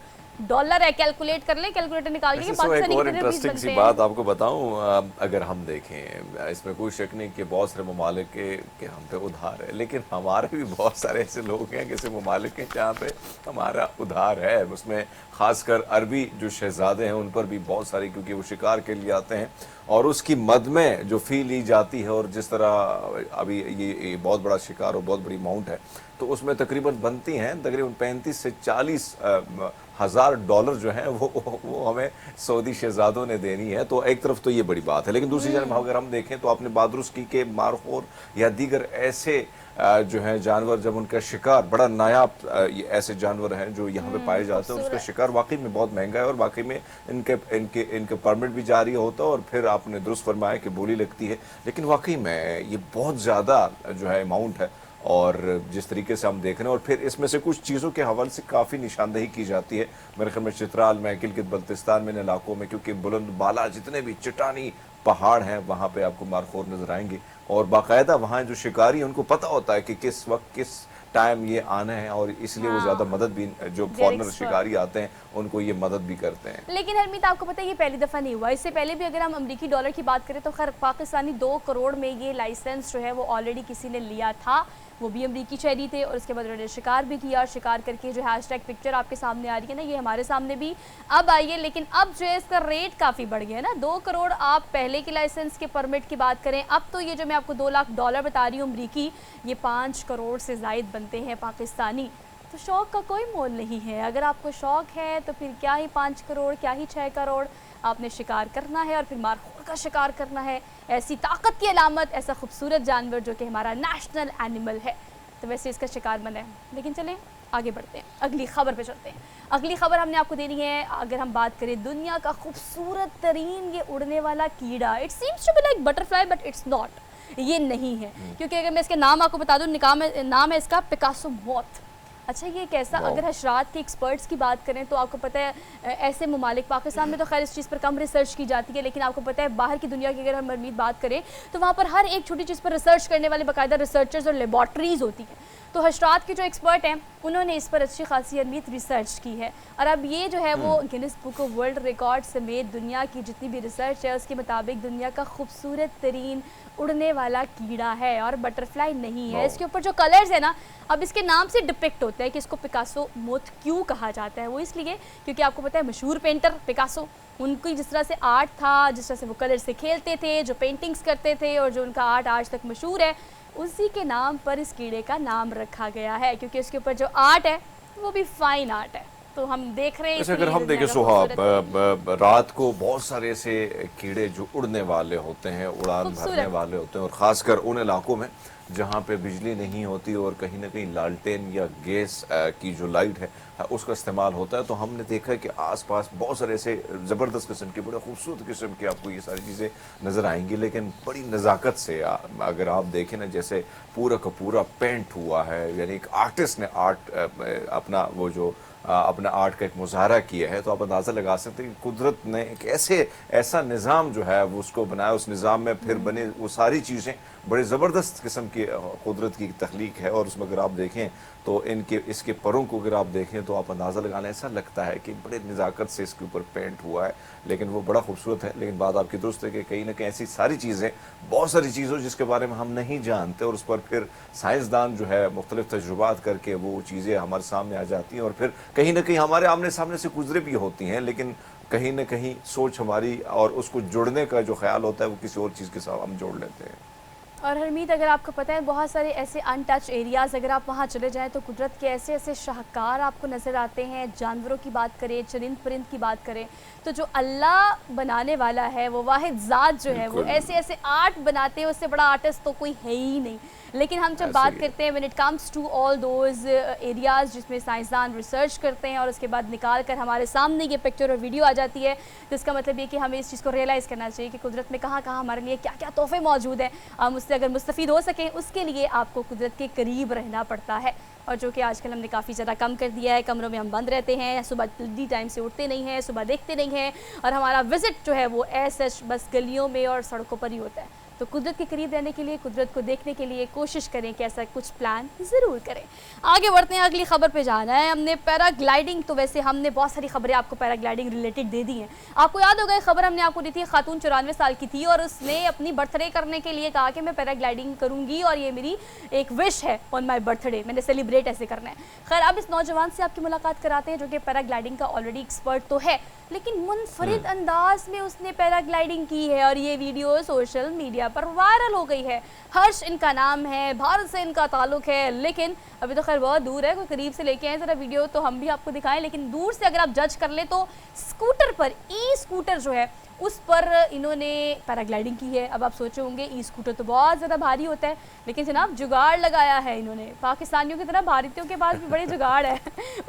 है। कैलकुलेट कर ले, कैलकुलेटर निकाल के एक और इंटरेस्टिंग सी बात आपको बताऊं, अगर हम देखें इसमें कोई शक नहीं कि बहुत सारे ममालिक के हम पे उधार है, लेकिन हमारे भी बहुत सारे ऐसे लोग हैं, किसी ममालिक के जहाँ पे हमारा उधार है। उसमें खासकर अरबी जो शहजादे हैं उन पर भी बहुत सारी, क्योंकि वो शिकार के लिए आते हैं और उसकी मद में जो फ़ी ली जाती है, और जिस तरह अभी ये बहुत बड़ा शिकार और बहुत बड़ी अमाउंट है, तो उसमें तकरीबन बनती हैं तकरीबन 35 से 40 हज़ार डॉलर जो हैं वो हमें सऊदी शहजादों ने देनी है। तो एक तरफ तो ये बड़ी बात है, लेकिन दूसरी जानब अगर हम देखें तो आपने बादरुस की के मारखोर या दीगर ऐसे जो हैं जानवर, जब उनका शिकार बड़ा नायाब ऐसे जानवर हैं जो यहाँ पे पाए जाते हैं, उसका शिकार वाकई में बहुत महंगा है, और वाकई में इनके परमिट भी जारी होता है, और फिर आपने दुरुस्त फरमाया कि बोली लगती है। लेकिन वाकई में ये बहुत ज़्यादा जो है अमाउंट है, और जिस तरीके से हम देख रहे हैं, और फिर इसमें से कुछ चीज़ों के हवाले से काफ़ी निशानदेही की जाती है। मेरे ख्याल में चित्राल में, किलगित बल्तिस्तान में, इन इलाकों में, क्योंकि बुलंद बाला जितने भी चट्टानी पहाड़ हैं वहाँ पे आपको मारखोर नजर आएंगे, और बाकायदा वहाँ जो शिकारी हैं उनको पता होता है कि किस वक्त किस टाइम ये आना है, और इसलिए वो ज़्यादा मदद भी, जो फॉरनर शिकारी आते हैं उनको ये मदद भी करते हैं। लेकिन हरमीत आपको पता है ये पहली दफ़ा नहीं हुआ, इससे पहले भी अगर हम अमरीकी डॉलर की बात करें तो खैर पाकिस्तानी 2 करोड़ में ये लाइसेंस जो है वो ऑलरेडी किसी ने लिया था, वो भी अमरीकी शहरी थे, और उसके बाद उन्होंने शिकार भी किया, और शिकार करके जो हैशटैग पिक्चर आपके सामने आ रही है ना, ये हमारे सामने भी अब आई है। लेकिन अब जो है इसका रेट काफ़ी बढ़ गया है ना, 2 करोड़ आप पहले के लाइसेंस के परमिट की बात करें, अब तो ये जो मैं आपको 2 लाख डॉलर बता रही हूँ अमरीकी, ये 5 करोड़ से ज़ायद बनते हैं पाकिस्तानी। तो शौक़ का कोई मोल नहीं है। अगर आपको शौक़ है तो फिर क्या ही 5 करोड़, क्या ही 6 करोड़, आपने शिकार करना है, और फिर मारखोर का शिकार करना है। ऐसी ताकत की अलामत, ऐसा खूबसूरत जानवर जो कि हमारा नेशनल एनिमल है, तो वैसे इसका शिकार बना है। लेकिन चलें आगे बढ़ते हैं, अगली खबर पे चलते हैं। अगली खबर हमने आपको देनी है, अगर हम बात करें दुनिया का खूबसूरत तरीन ये उड़ने वाला कीड़ा, it seems to be like butterfly but it's not, ये नहीं है। क्योंकि अगर मैं इसके नाम आपको बता दूँ, नाम है इसका पिकासो मॉथ। अच्छा, ये कैसा, अगर हशरात के एक्सपर्ट्स की बात करें तो आपको पता है ऐसे ममालिक, पाकिस्तान में तो खैर इस चीज़ पर कम रिसर्च की जाती है, लेकिन आपको पता है बाहर की दुनिया की अगर हम अरमीत बात करें तो वहाँ पर हर एक छोटी चीज़ पर रिसर्च करने वाले बाकायदा रिसर्चर्स और लेबॉर्ट्रीज़ होती हैं। तो हशरात के जो एक्सपर्ट हैं उन्होंने इस पर अच्छी खासी अरमीत रिसर्च की है, और अब ये जो है वो Guinness book of world record समेत दुनिया की जितनी भी रिसर्च है उसके मुताबिक दुनिया का खूबसूरत तरीन उड़ने वाला कीड़ा है, और बटरफ्लाई नहीं है। इसके ऊपर जो कलर्स है ना, अब इसके नाम से डिपिक्ट होता है कि इसको पिकासो मोथ क्यों कहा जाता है। वो इसलिए क्योंकि आपको पता है मशहूर पेंटर पिकासो, उनकी जिस तरह से आर्ट था, जिस तरह से वो कलर से खेलते थे, जो पेंटिंग्स करते थे, और जो उनका आर्ट आज तक मशहूर है, उसी के नाम पर इस कीड़े का नाम रखा गया है, क्योंकि उसके ऊपर जो आर्ट है वो भी फाइन आर्ट है। तो हम देख रहे हैं, जैसे अगर हम देखें सुहा, रात को बहुत सारे ऐसे कीड़े जो उड़ने वाले होते हैं, उड़ान भरने वाले होते हैं, और ख़ासकर उन इलाकों में जहाँ पे बिजली नहीं होती और कहीं ना कहीं लालटेन या गैस की जो लाइट है उसका इस्तेमाल होता है, तो हमने देखा है कि आसपास बहुत सारे ऐसे ज़बरदस्त किस्म के, बड़े खूबसूरत किस्म की आपको ये सारी चीज़ें नज़र आएंगी, लेकिन बड़ी नज़ाकत से अगर आप देखें ना, जैसे पूरा का पूरा पेंट हुआ है, यानी एक आर्टिस्ट ने आर्ट अपना वो जो अपना आर्ट का एक मुजाहरा किया है, तो आप अंदाज़ा लगा सकते हैं कि कुदरत ने एक ऐसा निज़ाम जो है वो उसको बनाया, उस निज़ाम में फिर बने वो सारी चीज़ें बड़े ज़बरदस्त किस्म की कुदरत की तख्लीक है। और उसमें अगर आप देखें तो इसके परों को अगर आप देखें तो आप अंदाज़ा लगाना, ऐसा लगता है कि बड़े नज़ाकत से इसके ऊपर पेंट हुआ है, लेकिन वो बड़ा खूबसूरत है। लेकिन बात आपकी दुरुस्त है कि कहीं ना कहीं ऐसी सारी चीज़ें, बहुत सारी चीज़ों जिसके बारे में हम नहीं जानते, और उस पर फिर साइंसदान जो है मुख्तलिफ तजुर्बात करके वो चीज़ें हमारे सामने आ जाती हैं, और फिर कहीं ना कहीं हमारे आमने सामने से गुजरे भी होती हैं, लेकिन कहीं ना कहीं सोच हमारी और उसको जोड़ने का जो ख्याल होता है वो किसी और चीज़ के साथ हम जोड़ लेते हैं। और हरमीत, अगर आपको पता है बहुत सारे ऐसे अनटच एरियाज़, अगर आप वहाँ चले जाएं तो कुदरत के ऐसे ऐसे शाहकार आपको नज़र आते हैं। जानवरों की बात करें, चरिंद परिंद की बात करें, तो जो अल्लाह बनाने वाला है वो वाहिद ज़ात जो है वो ऐसे ऐसे आर्ट बनाते हैं, उससे बड़ा आर्टिस्ट तो कोई है ही नहीं। लेकिन हम जब बात करते हैं when it comes to all those areas जिसमें साइंसदान रिसर्च करते हैं और उसके बाद निकाल कर हमारे सामने ये पिक्चर और वीडियो आ जाती है, तो इसका मतलब ये कि हमें इस चीज़ को रियलाइज़ करना चाहिए कि कुदरत में कहाँ कहाँ हमारे लिए क्या क्या तोहफे मौजूद हैं। हम उससे अगर मुस्तफ़ीद हो सकें उसके लिए आपको कुदरत के करीब रहना पड़ता है, और जो कि आजकल हमने काफ़ी ज़्यादा कम कर दिया है। कमरों में हम बंद रहते हैं, सुबह जल्दी टाइम से उठते नहीं हैं, सुबह देखते नहीं हैं, और हमारा विज़िट जो है वो ऐसे बस गलियों में और सड़कों पर ही होता है। तो कुदरत के करीब रहने के लिए, कुदरत को देखने के लिए कोशिश करें कि ऐसा कुछ प्लान ज़रूर करें। आगे बढ़ते हैं, अगली खबर पे जाना है हमने। पैराग्लाइडिंग, तो वैसे हमने बहुत सारी खबरें आपको पैराग्लाइडिंग रिलेटेड दे दी हैं। आपको याद होगा खबर हमने आपको दी थी, खातून 94 साल की थी और उसने अपनी बर्थडे करने के लिए कहा कि मैं पैराग्लाइडिंग करूँगी और ये मेरी एक विश है ऑन माई बर्थडे, मैंने सेलिब्रेट ऐसे करना है। खैर, अब इस नौजवान से आपकी मुलाकात कराते हैं जो कि पैराग्लाइडिंग का ऑलरेडी एक्सपर्ट तो है, लेकिन मुनफरिद अंदाज में उसने पैराग्लाइडिंग की है और ये वीडियो सोशल मीडिया पर वायरल हो गई है। हर्ष इनका नाम है, भारत से इनका ताल्लुक है, लेकिन अभी तो खैर बहुत दूर है, कोई करीब से लेके आए ज़रा वीडियो तो हम भी आपको दिखाएं। लेकिन दूर से अगर आप जज कर ले तो स्कूटर पर, ई स्कूटर जो है उस पर इन्होंने पैराग्लाइडिंग की है। अब आप सोचे होंगे ई स्कूटर तो बहुत ज़्यादा भारी होता है, लेकिन जनाब जुगाड़ लगाया है इन्होंने। पाकिस्तानियों की तरह भारतीयों के पास भी बड़े जुगाड़ है।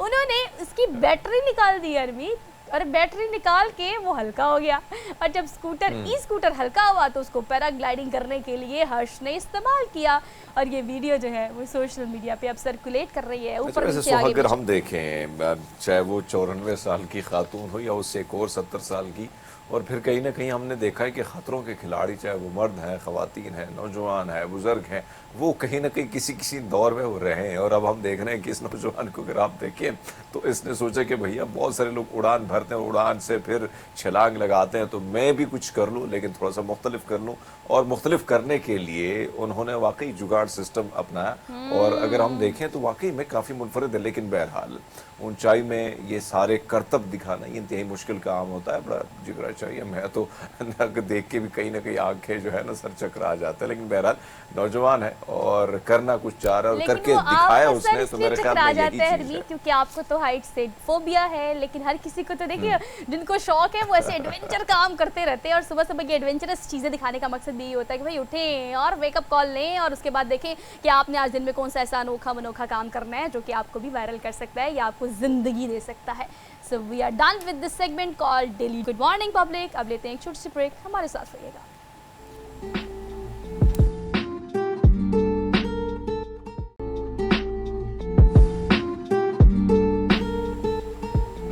उन्होंने इसकी बैटरी निकाल दी अरमीत, और बैटरी निकाल के वो हल्का हो गया, और जब स्कूटर ई स्कूटर हल्का हुआ तो उसको पैराग्लाइडिंग करने के लिए हर्ष ने इस्तेमाल किया, और ये वीडियो जो है वो सोशल मीडिया पे अब सर्कुलेट कर रही है। ऊपर नीचे आगे अगर हम देखें, चाहे वो 94 साल की खातून हो या उससे एक और 70 साल की, और फिर कहीं ना कहीं हमने देखा है कि ख़तरों के खिलाड़ी, चाहे वो मर्द हैं, ख़वातीन हैं, नौजवान हैं, बुज़ुर्ग हैं, वो कहीं ना कहीं किसी दौर में वो रहे हैं। और अब हम देख रहे हैं कि इस नौजवान को अगर आप देखें तो इसने सोचा कि भैया बहुत सारे लोग उड़ान भरते हैं, उड़ान से फिर छलांग लगाते हैं, तो मैं भी कुछ कर लूँ, लेकिन थोड़ा सा मुख्तलिफ कर लूँ। और मुख्तलिफ करने के लिए उन्होंने वाकई जुगाड़ सिस्टम अपनाया, और अगर हम देखें तो वाकई में काफ़ी मुनफरिद है। लेकिन बहरहाल ऊंचाई में ये सारे करतब दिखाना ये इंतहाई मुश्किल काम होता है, बड़ा जिगरा चाहिए। मैं तो देख के भी कहीं ना कहीं आंखें जो है ना सर चकरा जाता है, लेकिन बहरहाल नौजवान है और करना कुछ चाह रहा है और करके दिखाया उसने, तो मेरे ख्याल में यही चीज़ है। क्योंकि आपको तो हाइट से फोबिया है, लेकिन हर किसी को तो देखिए जिनको शौक है वो ऐसे एडवेंचर काम करते रहते हैं, और सुबह सुबह की एडवेंचरस चीज़ें दिखाने का मकसद भी ये होता है कि भाई उठें और वेकअप कॉल लें, और उसके बाद देखें कि आपने आज दिन में कौन सा ऐसा अनोखा काम करना है जो कि आपको भी वायरल कर सकता है या आपको जिंदगी दे सकता है। So we are done with this segment called daily good morning public. अब लेते हैं एक छोटी सी ब्रेक, हमारे साथ रहिएगा।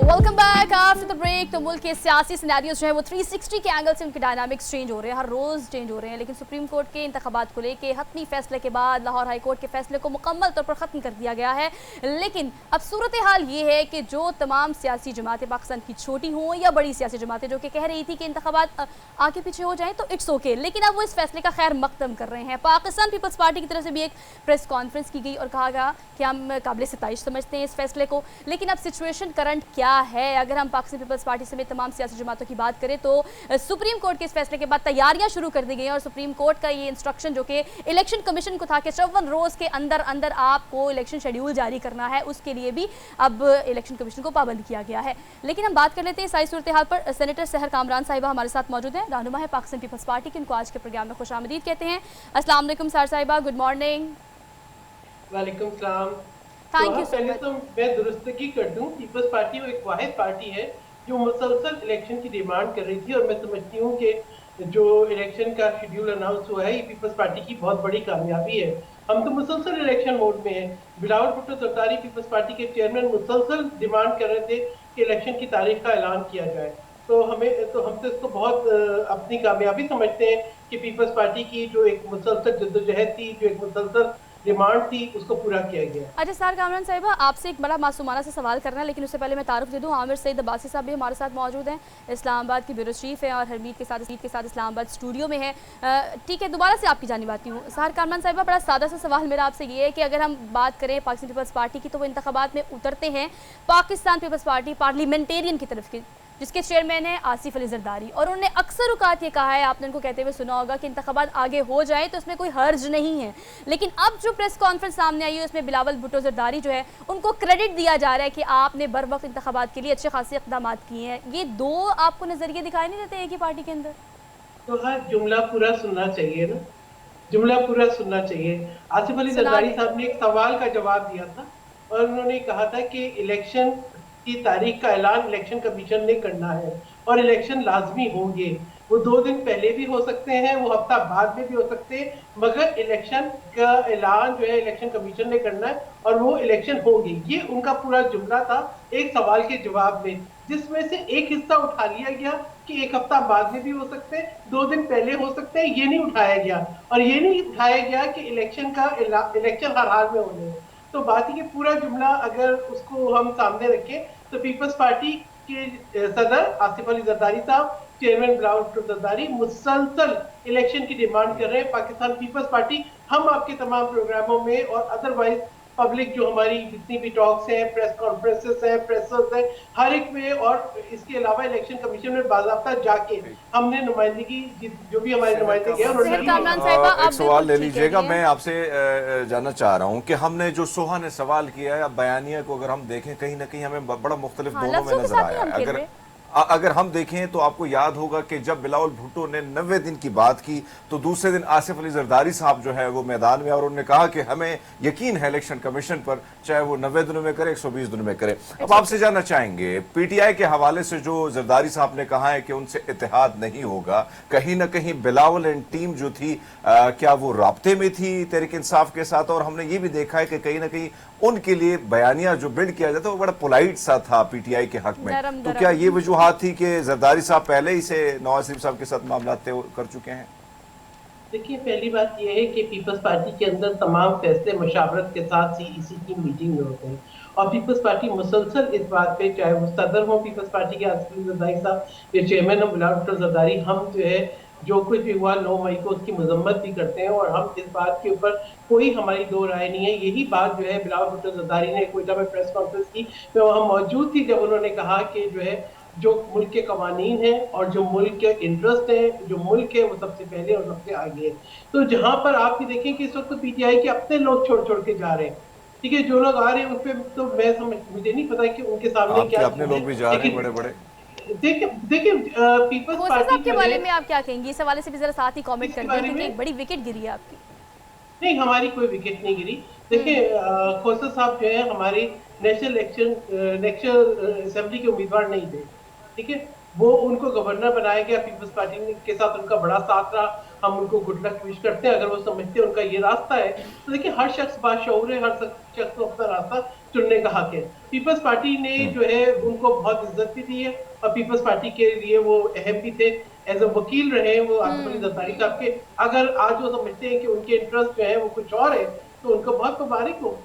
Welcome back after the break. तो मुल्क के सियासी सिनेरियोज जो है वो 360 के एंगल से उनके डायनामिक्स चेंज हो रहे हैं, हर रोज़ चेंज हो रहे हैं। लेकिन सुप्रीम कोर्ट के इंतखाबात को लेके हतमी फैसले के बाद लाहौर हाई कोर्ट के फैसले को मुकम्मल तौर पर ख़त्म कर दिया गया है। लेकिन अब सूरत हाल ये है कि जो तमाम सियासी जमातें पाकिस्तान की छोटी हों या बड़ी सियासी जमातें जो कि कह रही थी कि इंतखाबात आगे पीछे हो जाएँ तो इट्स ओके, लेकिन अब वो इस फैसले का खैर मकदम कर रहे हैं। पाकिस्तान पीपल्स पार्टी की तरफ से भी एक प्रेस कॉन्फ्रेंस की गई और कहा गया कि हम काबिल सताइश समझते हैं इस फैसले को। लेकिन अब सिचुएशन करंट क्या है, अगर हम पाकिस्तान पाकिस्तान पीपल्स पार्टी समेत तमाम सियासी जमातों की बात करें तो सुप्रीम कोर्ट के इस फैसले के बाद तैयारियां शुरू कर दी गई हैं और सुप्रीम कोर्ट का ये इंस्ट्रक्शन जो कि इलेक्शन कमीशन को था कि 54 रोज के अंदर अंदर आपको इलेक्शन शेड्यूल जारी करना है, उसके लिए भी अब इलेक्शन कमीशन को पाबंद किया गया है। लेकिन हम बात कर लेते हैं सारी सूरत हाल पर। सेनेटर सहर कामरान साहिबा हमारे साथ मौजूद हैं, रहनुमा है पाकिस्तान पीपल्स पार्टी की। उनको आज के प्रोग्राम में खुशामदीद कहते हैं। अस्सलाम वालेकुम सहर साहिबा, गुड मॉर्निंग। वालेकुम सलाम। थैंक यू सो पहले मच। तो मैं दुरुस्तगी कर दूं, पीपल्स पार्टी वो एक वाहिद पार्टी है जो मुसलसल इलेक्शन की डिमांड कर रही थी और मैं समझती हूँ कि जो इलेक्शन का शेड्यूल अनाउंस हुआ है ये पीपल्स पार्टी की बहुत बड़ी कामयाबी है। हम तो मुसलसल इलेक्शन मोड में हैं। बिलावल भुट्टो जरदारी पीपल्स पार्टी के चेयरमैन मुसलसल डिमांड कर रहे थे कि इलेक्शन की तारीख का ऐलान किया जाए, तो हम तो इसको बहुत अपनी कामयाबी समझते हैं कि पीपल्स पार्टी की जो एक मुसलसल जद्दोजहद थी, जो एक मुसलसल डिमांड थी, उसको पूरा किया गया। अच्छा सहर कामरान साहिबा, आपसे एक बड़ा मासूमाना से सवाल करना है, लेकिन उससे पहले मैं तारुफ दे दूं। आमिर सईद अब्बासी साहब भी हमारे साथ मौजूद हैं, इस्लामाबाद की ब्यूरो चीफ हैं और हरमीत के साथ इस्लामाबाद स्टूडियो में है। ठीक है, दोबारा से आपकी जानिब आती हूँ। सहर कामरान साहिबा, बड़ा सादा सा सवाल मेरा आपसे ये है कि अगर हम बात करें पाकिस्तान पीपल्स पार्टी की, तो वो इंतखाबात में उतरते हैं पाकिस्तान पीपल्स पार्टी पार्लियामेंटेरियन की तरफ की, जिसके चेयरमैन है आसिफ अली जरदारी, और उन्होंने अक्सर औकात ये कहा है, आपने उनको कहते हुए सुना होगा कि इंतखाबात आगे हो जाए तो इसमें कोई हर्ज नहीं है। लेकिन अब जो प्रेस कॉन्फ्रेंस सामने आई है उसमें बिलावल भुट्टो जरदारी जो है उनको क्रेडिट दिया जा रहा है कि आपने बर वक्त इंतखाबात के लिए अच्छे खासे इक़दाम किए हैं। ये दो आपको नजरिए दिखाई नहीं देते एक ही पार्टी के अंदर? तो हाँ, जुमला पूरा सुनना चाहिए ना, जुमला पूरा सुनना चाहिए। आसिफ अली जरदारी साहब ने एक सवाल का जवाब दिया था और उन्होंने कहा था कि इलेक्शन की तारीख का ऐलान इलेक्शन कमीशन ने करना है और इलेक्शन लाजमी होंगे। वो 2 दिन पहले भी हो सकते हैं, वो हफ्ता बाद में भी हो सकते हैं, मगर इलेक्शन का ऐलान जो है इलेक्शन कमीशन ने करना है और वो इलेक्शन होंगे। ये उनका पूरा जुमला था एक सवाल के जवाब में, जिसमें से एक हिस्सा उठा लिया गया कि एक हफ्ता बाद में भी हो सकते हैं, 2 दिन पहले हो सकते हैं, ये नहीं उठाया गया। और ये नहीं उठाया गया कि इलेक्शन हर हाल में होने हैं। तो बात है कि पूरा जुमला अगर उसको हम सामने रखें तो पीपल्स पार्टी के सदर आसिफ अली जरदारी साहब, चेयरमैन बिलावल भुट्टो जरदारी मुसलसल इलेक्शन की डिमांड कर रहे हैं। पाकिस्तान पीपल्स पार्टी हम आपके तमाम प्रोग्रामों में और अदरवाइज पब्लिक जो हमारी जितनी भी टॉक्स हैं, प्रेस कॉन्फ्रेंसेस हैं, प्रेसर्स हैं, हर एक में, और इसके अलावा इलेक्शन कमीशन में बाकायदा जाके हमने नुमाइंदगी जो भी हमारी नुमाइंदगी है एक सवाल ले लीजिएगा। मैं आपसे जानना चाह रहा हूँ कि हमने जो सोहा ने सवाल किया है, बयानिया को अगर हम देखें कहीं ना कहीं हमें बड़ा मुख्तलिफ दोनों में नजर आया है। अगर हम देखें तो आपको याद होगा कि जब बिलावल भुट्टो ने 90 दिन की बात की तो दूसरे दिन आसिफ अली जरदारी साहब जो है वो मैदान में, और उन्होंने कहा कि हमें यकीन है इलेक्शन कमीशन पर, चाहे वो 90 दिनों में करे 120 दिनों में करे। अब आपसे जानना चाहेंगे, पीटीआई के हवाले से जो जरदारी साहब ने कहा है कि उनसे इत्तेहाद नहीं होगा, कहीं ना कहीं बिलावल एंड टीम जो थी क्या वो राब्ते में थी तहरीक इंसाफ के साथ? और हमने ये भी देखा है कि कहीं ना कहीं उनके लिए बयानिया जो बिल्ड किया जाता है वो बड़ा पोलाइट सा था पीटीआई के हक में। तो क्या ये वजूहात थी कि जरदारी साहब पहले ही से नवाज शरीफ साहब के साथ मामला तय कर चुके हैं? देखिए, पहली बात यह है कि पीपल्स पार्टी के अंदर तमाम फैसले मशावरत के साथ सीईसी की मीटिंग में होते हैं और पीपल्स पार्टी मुसलसल इस बात पे, चाहे वो सदर हो पीपल्स पार्टी के आसिफ अली जरदारी साहब या चेयरमैन हो बिलावल भुट्टो जरदारी, हम जो है जो कुछ भी हुआ 9 मई को उसकी मजम्मत भी करते हैं और हम इस बात के ऊपर कोई हमारी दो राय नहीं है। यही बात जो है बिलावल भुट्टो जरदारी ने कोयटा में प्रेस कॉन्फ्रेंस की, मैं वहाँ मौजूद थी जब उन्होंने कहा कि जो है जो मुल्क के कवानीन हैं और जो मुल्क के इंटरेस्ट हैं, जो मुल्क है वो सबसे पहले और सबसे आगे है। तो जहाँ पर आप भी देखें कि इस वक्त पीटीआई के अपने लोग छोड़ के जा रहे हैं, ठीक है, जो लोग आ रहे हैं उन पे तो मुझे नहीं पता कि उनके सामने क्या अपने लोग भी जा रहे हैं बड़े-बड़े। देखिए पीपल्स पार्टी के बारे में आप क्या कहेंगे? इस हवाले से भी जरा साथ ही कमेंट कर दें, क्योंकि एक बड़ी विकेट गिरी है आपकी। नहीं, हमारी कोई विकेट नहीं गिरी। देखिए, खोसा साहब जो है हमारे नेशनल असेंबली के उम्मीदवार नहीं थे, ठीक है, वो उनको गवर्नर बनाया गया, पीपल्स पार्टी के साथ उनका बड़ा साथ रहा, हम उनको गुड लक विश करते हैं। अगर वो समझते हैं उनका ये रास्ता है तो देखिए हर शख्स बाशऊर है, हर शख्स को अपना रास्ता चुनने का हक है। पीपल्स पार्टी ने जो है उनको बहुत इज्जत भी दी है और पीपल्स पार्टी के लिए वो अहम भी थे, एज अ वकील रहे वो आसिफ अली जरदारी साहब के। अगर आज वो समझते हैं कि उनके इंटरेस्ट जो है वो कुछ और है तो उनको बहुत मुबारक हो।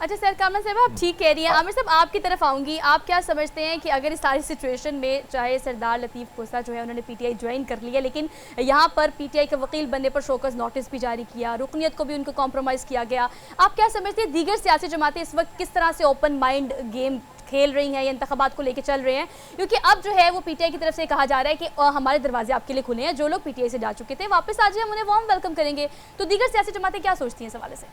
अच्छा सहर कामरान साहब, आप ठीक कह रही हैं। आमिर साहब, आपकी तरफ आऊँगी, आप क्या समझते हैं कि अगर इस सारी सिचुएशन में, चाहे सरदार लतीफ़ खोसा जो है उन्होंने पीटीआई ज्वाइन कर लिया, लेकिन यहाँ पर पीटीआई के वकील बनने पर शोकस नोटिस भी जारी किया, रुकनीत को भी उनको कॉम्प्रोमाइज़ किया गया, आप क्या समझते हैं दीगर सियासी जमातें इस वक्त किस तरह से ओपन माइंड गेम खेल रही हैं या इंतखाबात को लेकर चल रहे हैं, क्योंकि अब जो है वो पीटीआई की तरफ से कहा जा रहा है कि हमारे दरवाजे आपके लिए खुले हैं, जो लोग पीटीआई से जा चुके थे वापस आ जाए, हम उन्हें वार्म वेलकम करेंगे। तो दीगर सियासी जमातें क्या सोचती हैं इस हवाले से?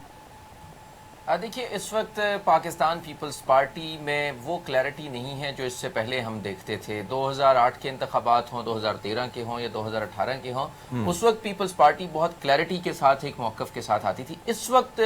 देखिए, इस वक्त पाकिस्तान पीपल्स पार्टी में वो क्लैरिटी नहीं है जो इससे पहले हम देखते थे। 2008 के इंतखाबात हों, 2013 के हों या 2018 के हों, उस वक्त पीपल्स पार्टी बहुत क्लैरिटी के साथ एक मौक़िफ़ के साथ आती थी। इस वक्त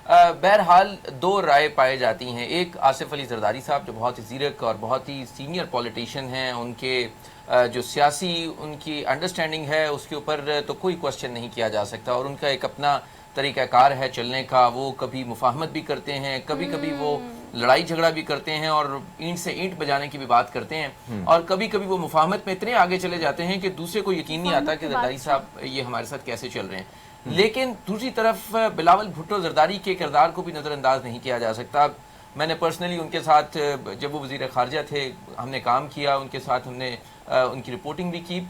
बहरहाल दो राय पाई जाती हैं। एक आसिफ अली जरदारी साहब जो बहुत ही ज़ीरक और बहुत ही सीनियर पॉलिटिशियन हैं, उनके जो सियासी उनकी अंडरस्टैंडिंग है उसके ऊपर तो कोई क्वेश्चन नहीं किया जा सकता, और उनका एक अपना तरीक़ाकार है चलने का। वो कभी मुफाहमत भी करते हैं, कभी कभी वो लड़ाई झगड़ा भी करते हैं और ईंट से ईंट बजाने की भी बात करते हैं, और कभी कभी वो मुफाहमत में इतने आगे चले जाते हैं कि दूसरे को यकीन नहीं आता कि जरदारी साहब ये हमारे साथ कैसे चल रहे हैं। लेकिन दूसरी तरफ बिलावल भुट्टो जरदारी के किरदार को भी नज़रअंदाज नहीं किया जा सकता। मैंने पर्सनली उनके साथ जब वो वज़ीर ख़ारजा थे हमने काम किया, उनके साथ हमने उनकी रिपोर्टिंग भी की।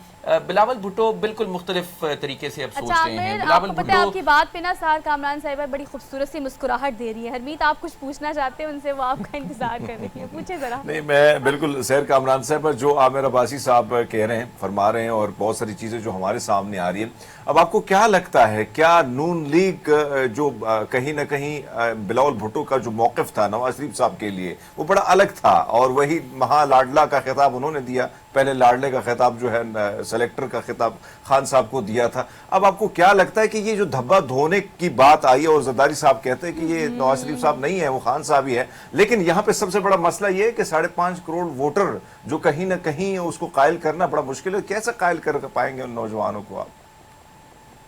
बिलावल भुट्टो बिल्कुल मुख्तलिफ तरीके से अब सोच रहे हैं। बिलावल भुट्टो आपकी बात पे ना सार कामरान साहिबा बड़ी खूबसूरत सी मुस्कुराहट दे रही है। हरमीत, आप कुछ पूछना चाहते हैं उनसे, वो आपका इंतजार कर रही है, पूछे जरा। नहीं, मैं बिल्कुल सैर कामरान साहब जो आमिर अब्बासी साहब कह रहे हैं, फरमा रहे हैं, और बहुत सारी चीज़ें जो हमारे सामने आ रही है। अब आपको क्या लगता है, क्या नून लीग जो कहीं ना कहीं बिलावल भुट्टो का जो मौक़िफ़ था नवाज शरीफ साहब के लिए वो बड़ा अलग था, और वही महालाडला का खिताब उन्होंने दिया, पहले लाडले का खिताब जो है सेलेक्टर का खिताब खान साहब को दिया था। अब आपको क्या लगता है कि ये जो धब्बा धोने की बात आई है, और जरदारी साहब कहते हैं कि ये नवाज शरीफ साहब नहीं है, वो खान साहब ही है, लेकिन यहाँ पे सबसे बड़ा मसला ये है कि 5.5 करोड़ वोटर जो कहीं ना कहीं उसको कायल करना बड़ा मुश्किल है। कैसे कायल कर पाएंगे उन नौजवानों को आप?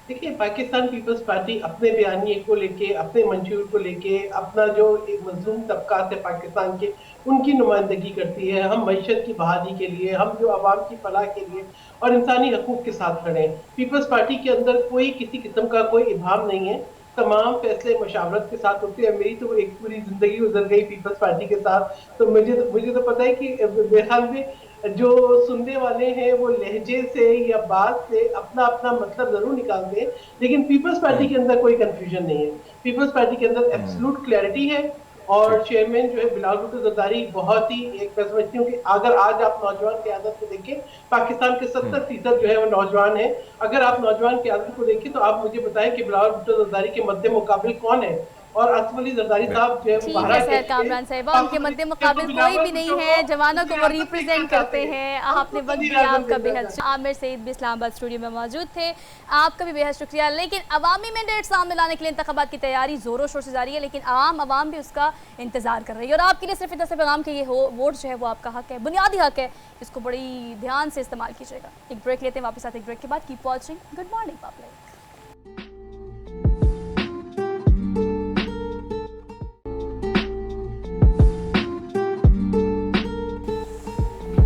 देखिए, पाकिस्तान पीपल्स पार्टी अपने बयानिए को लेके, अपने मंशूर को लेके, अपना जो एक मजलूम तबकात है पाकिस्तान के, उनकी नुमाइंदगी करती है। हम मईशत की बहाली के लिए, हम जो आवाम की फलाह के लिए और इंसानी हकूक के साथ खड़े हैं। पीपल्स पार्टी के अंदर कोई किसी किस्म का कोई इबाम नहीं है, तमाम फैसले मशावरत के साथ होते हैं। मेरी तो एक पूरी जिंदगी गुजर गई पीपल्स पार्टी के साथ, तो मुझे तो पता है कि मेरे ख्याल में जो सुनने वाले हैं वो लहजे से या बात से अपना अपना मतलब जरूर निकालते हैं, लेकिन पीपल्स पार्टी के अंदर कोई कंफ्यूजन नहीं है। पीपल्स पार्टी के अंदर एब्सोल्यूट क्लैरिटी है, और चेयरमैन जो है बिलावल भुट्टो जरदारी बहुत ही, एक मैं समझती हूँ कि अगर आज आप नौजवान क़यादत को देखें, पाकिस्तान के 70% जो है वो नौजवान है। अगर आप नौजवान क़यादत को देखें तो आप मुझे बताएं कि बिलावल भुट्टो जरदारी के मध्य मुकाबिल कौन है, और आसिफ अली जरदारी साहब जो है कामरान साहिबा उनके मध्य मुकाबिल कोई भी नहीं है, जवानों को वो रिप्रेजेंट करते हैं। आपने वक्त दिया, आपका बेहद। आमिर सईद भी इस्लामाबाद स्टूडियो में मौजूद थे, आपका भी बेहद शुक्रिया। लेकिन अवामी मैंडेट सामने लाने के लिए इंतखाबात की तैयारी जोरों शोर से जारी है, लेकिन आवाम भी उसका इंतजार कर रही है, और आपके लिए सिर्फ इतना पैगाम के ये वोट जो है वो आपका हक है, बुनियादी हक है, इसको बड़ी ध्यान से इस्तेमाल कीजिएगा। एक ब्रेक लेते हैं, वापस आते हैं एक ब्रेक के बाद। Keep watching, good morning public.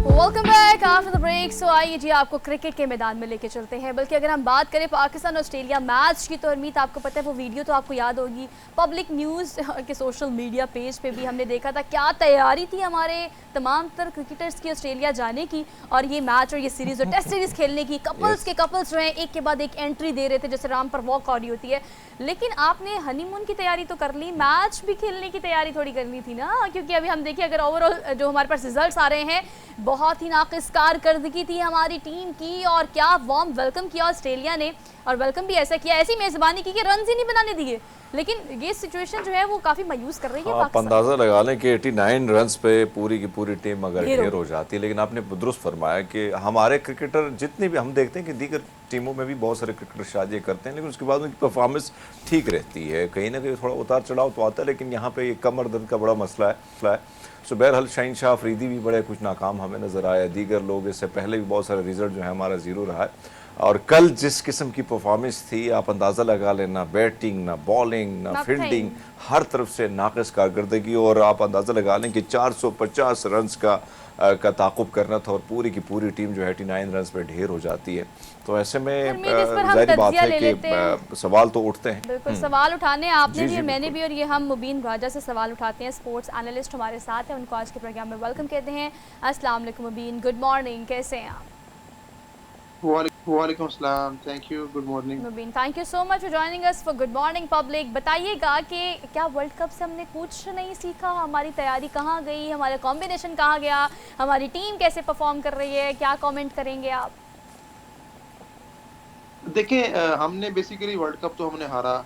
Welcome back after the break. So आइए जी, आपको क्रिकेट के मैदान में लेके चलते हैं। बल्कि अगर हम बात करें पाकिस्तान ऑस्ट्रेलिया मैच की, तो हरमीत आपको पता है वो वीडियो तो आपको याद होगी, पब्लिक न्यूज़ के सोशल मीडिया पेज पे भी हमने देखा था क्या तैयारी थी हमारे तमाम तर क्रिकेटर्स की ऑस्ट्रेलिया जाने की, और ये मैच और ये सीरीज़ और टेस्ट सीरीज़ खेलने की। कपल्स के कपल्स जो हैं एक के बाद एक एंट्री दे रहे थे, जैसे राम पर वॉक हो रही होती है। लेकिन आपने हनीमून की तैयारी तो कर ली, मैच भी खेलने की तैयारी थोड़ी करनी थी ना, क्योंकि अभी हम देखिए अगर ओवरऑल जो हमारे पास रिजल्ट्स आ रहे हैं, बहुत ही नाक़िस कारकर्दगी थी हमारी टीम की, और क्या वार्म वेलकम किया ऑस्ट्रेलिया ने, और वेलकम भी ऐसा किया, ऐसी मेज़बानी की कि रन ही नहीं बनाने दिए। लेकिन ये सिचुएशन जो है वो काफ़ी मायूस कर रही है। आप अंदाज़ा लगा लें कि 89 रन्स पे पूरी की पूरी टीम अगर ढेर हो जाती है। लेकिन आपने दुरुस्त फरमाया कि हमारे क्रिकेटर जितने भी, हम देखते हैं कि दीगर टीमों में भी बहुत सारे क्रिकेटर शादी करते हैं, लेकिन उसके बाद उनकी परफॉर्मेंस ठीक रहती है। कहीं ना कहीं थोड़ा उतार चढ़ाव तो आता है, लेकिन यहाँ पे ये कमर दर्द का बड़ा मसला है। सो बहरहाल शाहीन शाह अफरीदी भी बड़े कुछ नाकाम हमें नज़र आया, दीगर लोग इससे पहले भी बहुत सारे रिजल्ट जो है हमारा ज़ीरो रहा है। और कल जिस किस्म की परफॉर्मेंस थी, आप अंदाज़ा लगा लेना, बैटिंग ना बॉलिंग ना फील्डिंग, हर तरफ से नाक़िस कारकर्दगी, और आप अंदाज़ा लगा लें कि 450 रन्स का ताक़ुब करना था, और पूरी की पूरी टीम जो है 89 रन्स पे ढेर हो जाती है। तो ऐसे में जाहिर बात है कि सवाल तो उठते हैं। बिल्कुल सवाल उठाने आपने भी, मैंने भी, और ये हम मुबीन राजा से सवाल उठाते हैं। स्पोर्ट्स एनालिस्ट हमारे साथ हैं, उनको आज के प्रोग्राम में वेलकम कहते हैं। अस्सलाम वालेकुम मुबीन, गुड मॉर्निंग, कैसे हैं आप? वालेकुम अस्सलाम, thank you, good morning. Mubeen, thank you so much for joining us for good morning public. बताइएगा कि क्या वर्ल्ड कप से हमने कुछ नहीं सीखा? हमारी तैयारी कहाँ गई, हमारा कॉम्बिनेशन कहाँ गया, हमारी टीम कैसे परफॉर्म कर रही है, क्या कमेंट करेंगे आप? देखें, हमने बेसिकली वर्ल्ड कप तो हमने हारा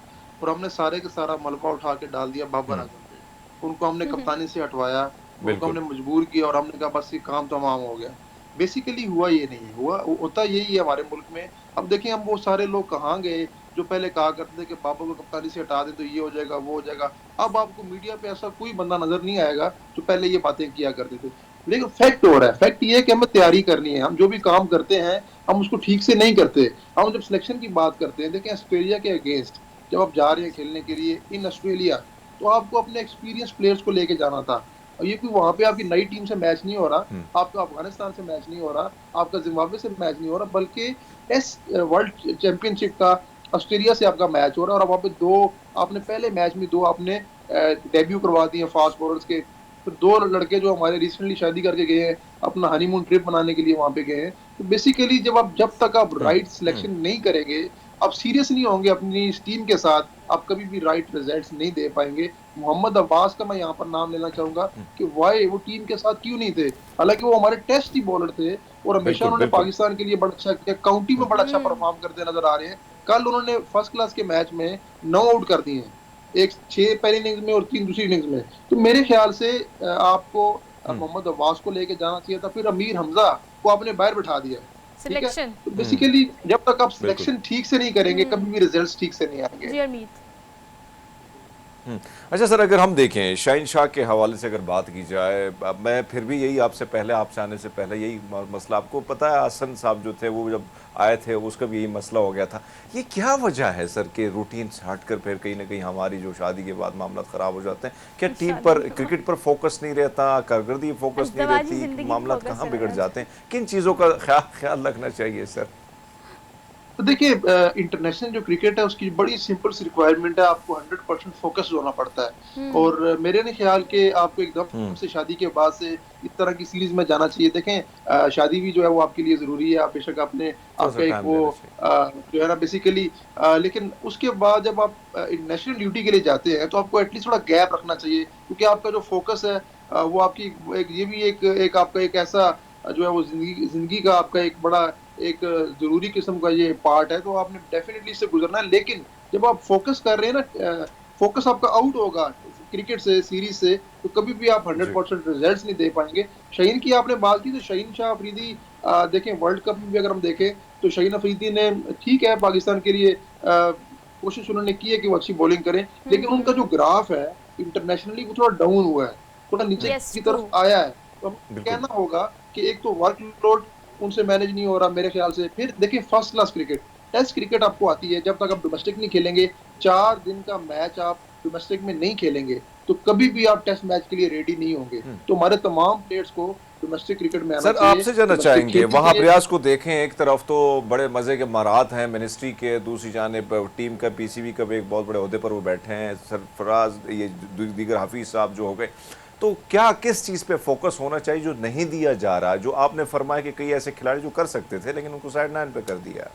और हमने सारे का सारा मलबा उठा के डाल दिया बाबर आजम पे। उनको हमने कप्तानी से हटवाया, उनको बिल्कुल। हमने मजबूर किया और हमने कहा बस ये काम तमाम हो गया। बेसिकली हुआ ये नहीं है, होता यही है हमारे मुल्क में। अब देखें, हम वो सारे लोग कहाँ गए जो पहले कहा करते थे कि बाबर को कप्तानी से हटा दें तो ये हो जाएगा, वो हो जाएगा। अब आपको मीडिया पे ऐसा कोई बंदा नजर नहीं आएगा जो पहले ये बातें किया करते थे। लेकिन फैक्ट हो रहा है, फैक्ट ये है कि हमें तैयारी करनी है। हम जो भी काम करते हैं हम उसको ठीक से नहीं करते। हम जब सिलेक्शन की बात करते हैं, देखें ऑस्ट्रेलिया के अगेंस्ट जब आप जा रहे हैं खेलने के लिए इन ऑस्ट्रेलिया, तो आपको अपने एक्सपीरियंस प्लेयर्स को लेके जाना था। और ये कोई वहां पे आपकी नई टीम से मैच नहीं हो रहा, आपका अफगानिस्तान से मैच नहीं हो रहा, आपका जिम्बाब्वे से मैच नहीं हो रहा, बल्कि टेस्ट वर्ल्ड चैंपियनशिप का ऑस्ट्रेलिया से आपका मैच हो रहा है। और वहाँ पे दो आपने पहले मैच में दो आपने डेब्यू करवा दिए फास्ट बॉलर्स के। फिर दो लड़के जो हमारे रिसेंटली शादी करके गए हैं, अपना हनीमून ट्रिप बनाने के लिए वहां पे गए हैं। तो बेसिकली जब तक आप राइट सिलेक्शन नहीं करेंगे, आप सीरियस नहीं होंगे अपनी इस टीम के साथ, आप कभी भी राइट रिजल्ट्स नहीं दे पाएंगे। मोहम्मद अब्बास का मैं यहाँ पर नाम लेना चाहूंगा कि वाई वो टीम के साथ क्यों नहीं थे। हालांकि वो हमारे टेस्ट ही बॉलर थे और हमेशा बिल्कुल, उन्होंने बिल्कुल। पाकिस्तान के लिए बड़ा अच्छा किया, काउंटी में बड़ा अच्छा परफॉर्म करते नजर आ रहे हैं। कल उन्होंने फर्स्ट क्लास के मैच में 9 आउट कर दिए हैं, एक 6 पहली इनिंग्स में और 3 दूसरी इनिंग्स में। तो मेरे ख्याल से आपको मोहम्मद अब्बास को लेके जाना चाहिए था, फिर अमीर हमजा को आपने बाहर बैठा दिया। ठीक है, सिलेक्शन तो बेसिकली जब तक आप सिलेक्शन ठीक से नहीं करेंगे कभी भी रिजल्ट्स ठीक से नहीं आएंगे। जी अमित। अच्छा सर, अगर हम देखें शाहीन शाह के हवाले से अगर बात की जाए, अब मैं फिर भी यही आपसे पहले, आपसे आने से पहले यही मसला, आपको पता है हसन साहब जो थे वो जब आए थे उसका भी यही मसला हो गया था। ये क्या वजह है सर कि रूटीन से हटकर फिर कहीं ना कहीं हमारी जो शादी के बाद मामला ख़राब हो जाते हैं? क्या टीम पर, क्रिकेट पर फोकस नहीं रहता, कारकर्दगी फोकस नहीं रहती, मामला कहाँ बिगड़ जाते हैं? किन चीज़ों का ख्याल रखना चाहिए सर? तो देखिए, इंटरनेशनल जो क्रिकेट है उसकी बड़ी सिंपल सी रिक्वायरमेंट है, आपको 100% फोकस होना पड़ता है। और मेरे नहीं ख्याल कि आपको एकदम से शादी के बाद से इस तरह की सीरीज में जाना चाहिए। देखें, शादी भी जो है वो आपके लिए जरूरी है, आप बेशक आपने आपका एक वो जो है ना बेसिकली, लेकिन उसके बाद जब आप नेशनल ड्यूटी के लिए जाते हैं तो आपको एटलीस्ट थोड़ा गैप रखना चाहिए, क्योंकि आपका जो फोकस है वो आपकी ये भी एक आपका एक ऐसा जो है वो जिंदगी का आपका एक बड़ा एक जरूरी किस्म का ये पार्ट है, तो आपने डेफिनेटली इससे गुजरना है। लेकिन जब आप फोकस कर रहे हैं ना, फोकस आपका आउट होगा क्रिकेट से, सीरीज से, तो कभी भी आप 100% रिजल्ट्स नहीं दे पाएंगे। शाहीन की आपने बात की, तो शाहीन शाह अफरीदी देखें वर्ल्ड कप में भी अगर हम देखें तो शाहीन अफरीदी ने ठीक है पाकिस्तान के लिए कोशिश उन्होंने की है कि वो अच्छी बॉलिंग करें, लेकिन उनका जो ग्राफ है इंटरनेशनली वो थोड़ा डाउन हुआ है, थोड़ा नीचे की तरफ आया है। तो हमें कहना होगा कि एक तो वर्कलोड उनसे मैनेज नहीं हो रहा मेरे ख्याल से। फिर देखिए first class cricket, test cricket आपको आती है, जब तक आप डोमेस्टिक नहीं खेलेंगे, 4 दिन का मैच आप डोमेस्टिक में नहीं खेलेंगे तो कभी भी आप टेस्ट मैच के लिए रेडी नहीं होंगे। तो हमारे तमाम प्लेयर्स को डोमेस्टिक क्रिकेट में आना सर चाहिए। आपसे जानना चाहेंगे, वहाँ प्रयास को देखें, एक तरफ तो बड़े मजे के मारात हैं मिनिस्ट्री के, दूसरी जानिब टीम का पीसीबी का भी एक बहुत बड़े ओहदे पर वो बैठे हैं, सरफराज ये दीगर हाफिज साहब जो हो गए, तो क्या किस चीज़ पे फोकस होना चाहिए जो नहीं दिया जा रहा? जो आपने फरमाया कि कई ऐसे खिलाड़ी जो कर सकते थे लेकिन उनको साइड लाइन पे कर दिया।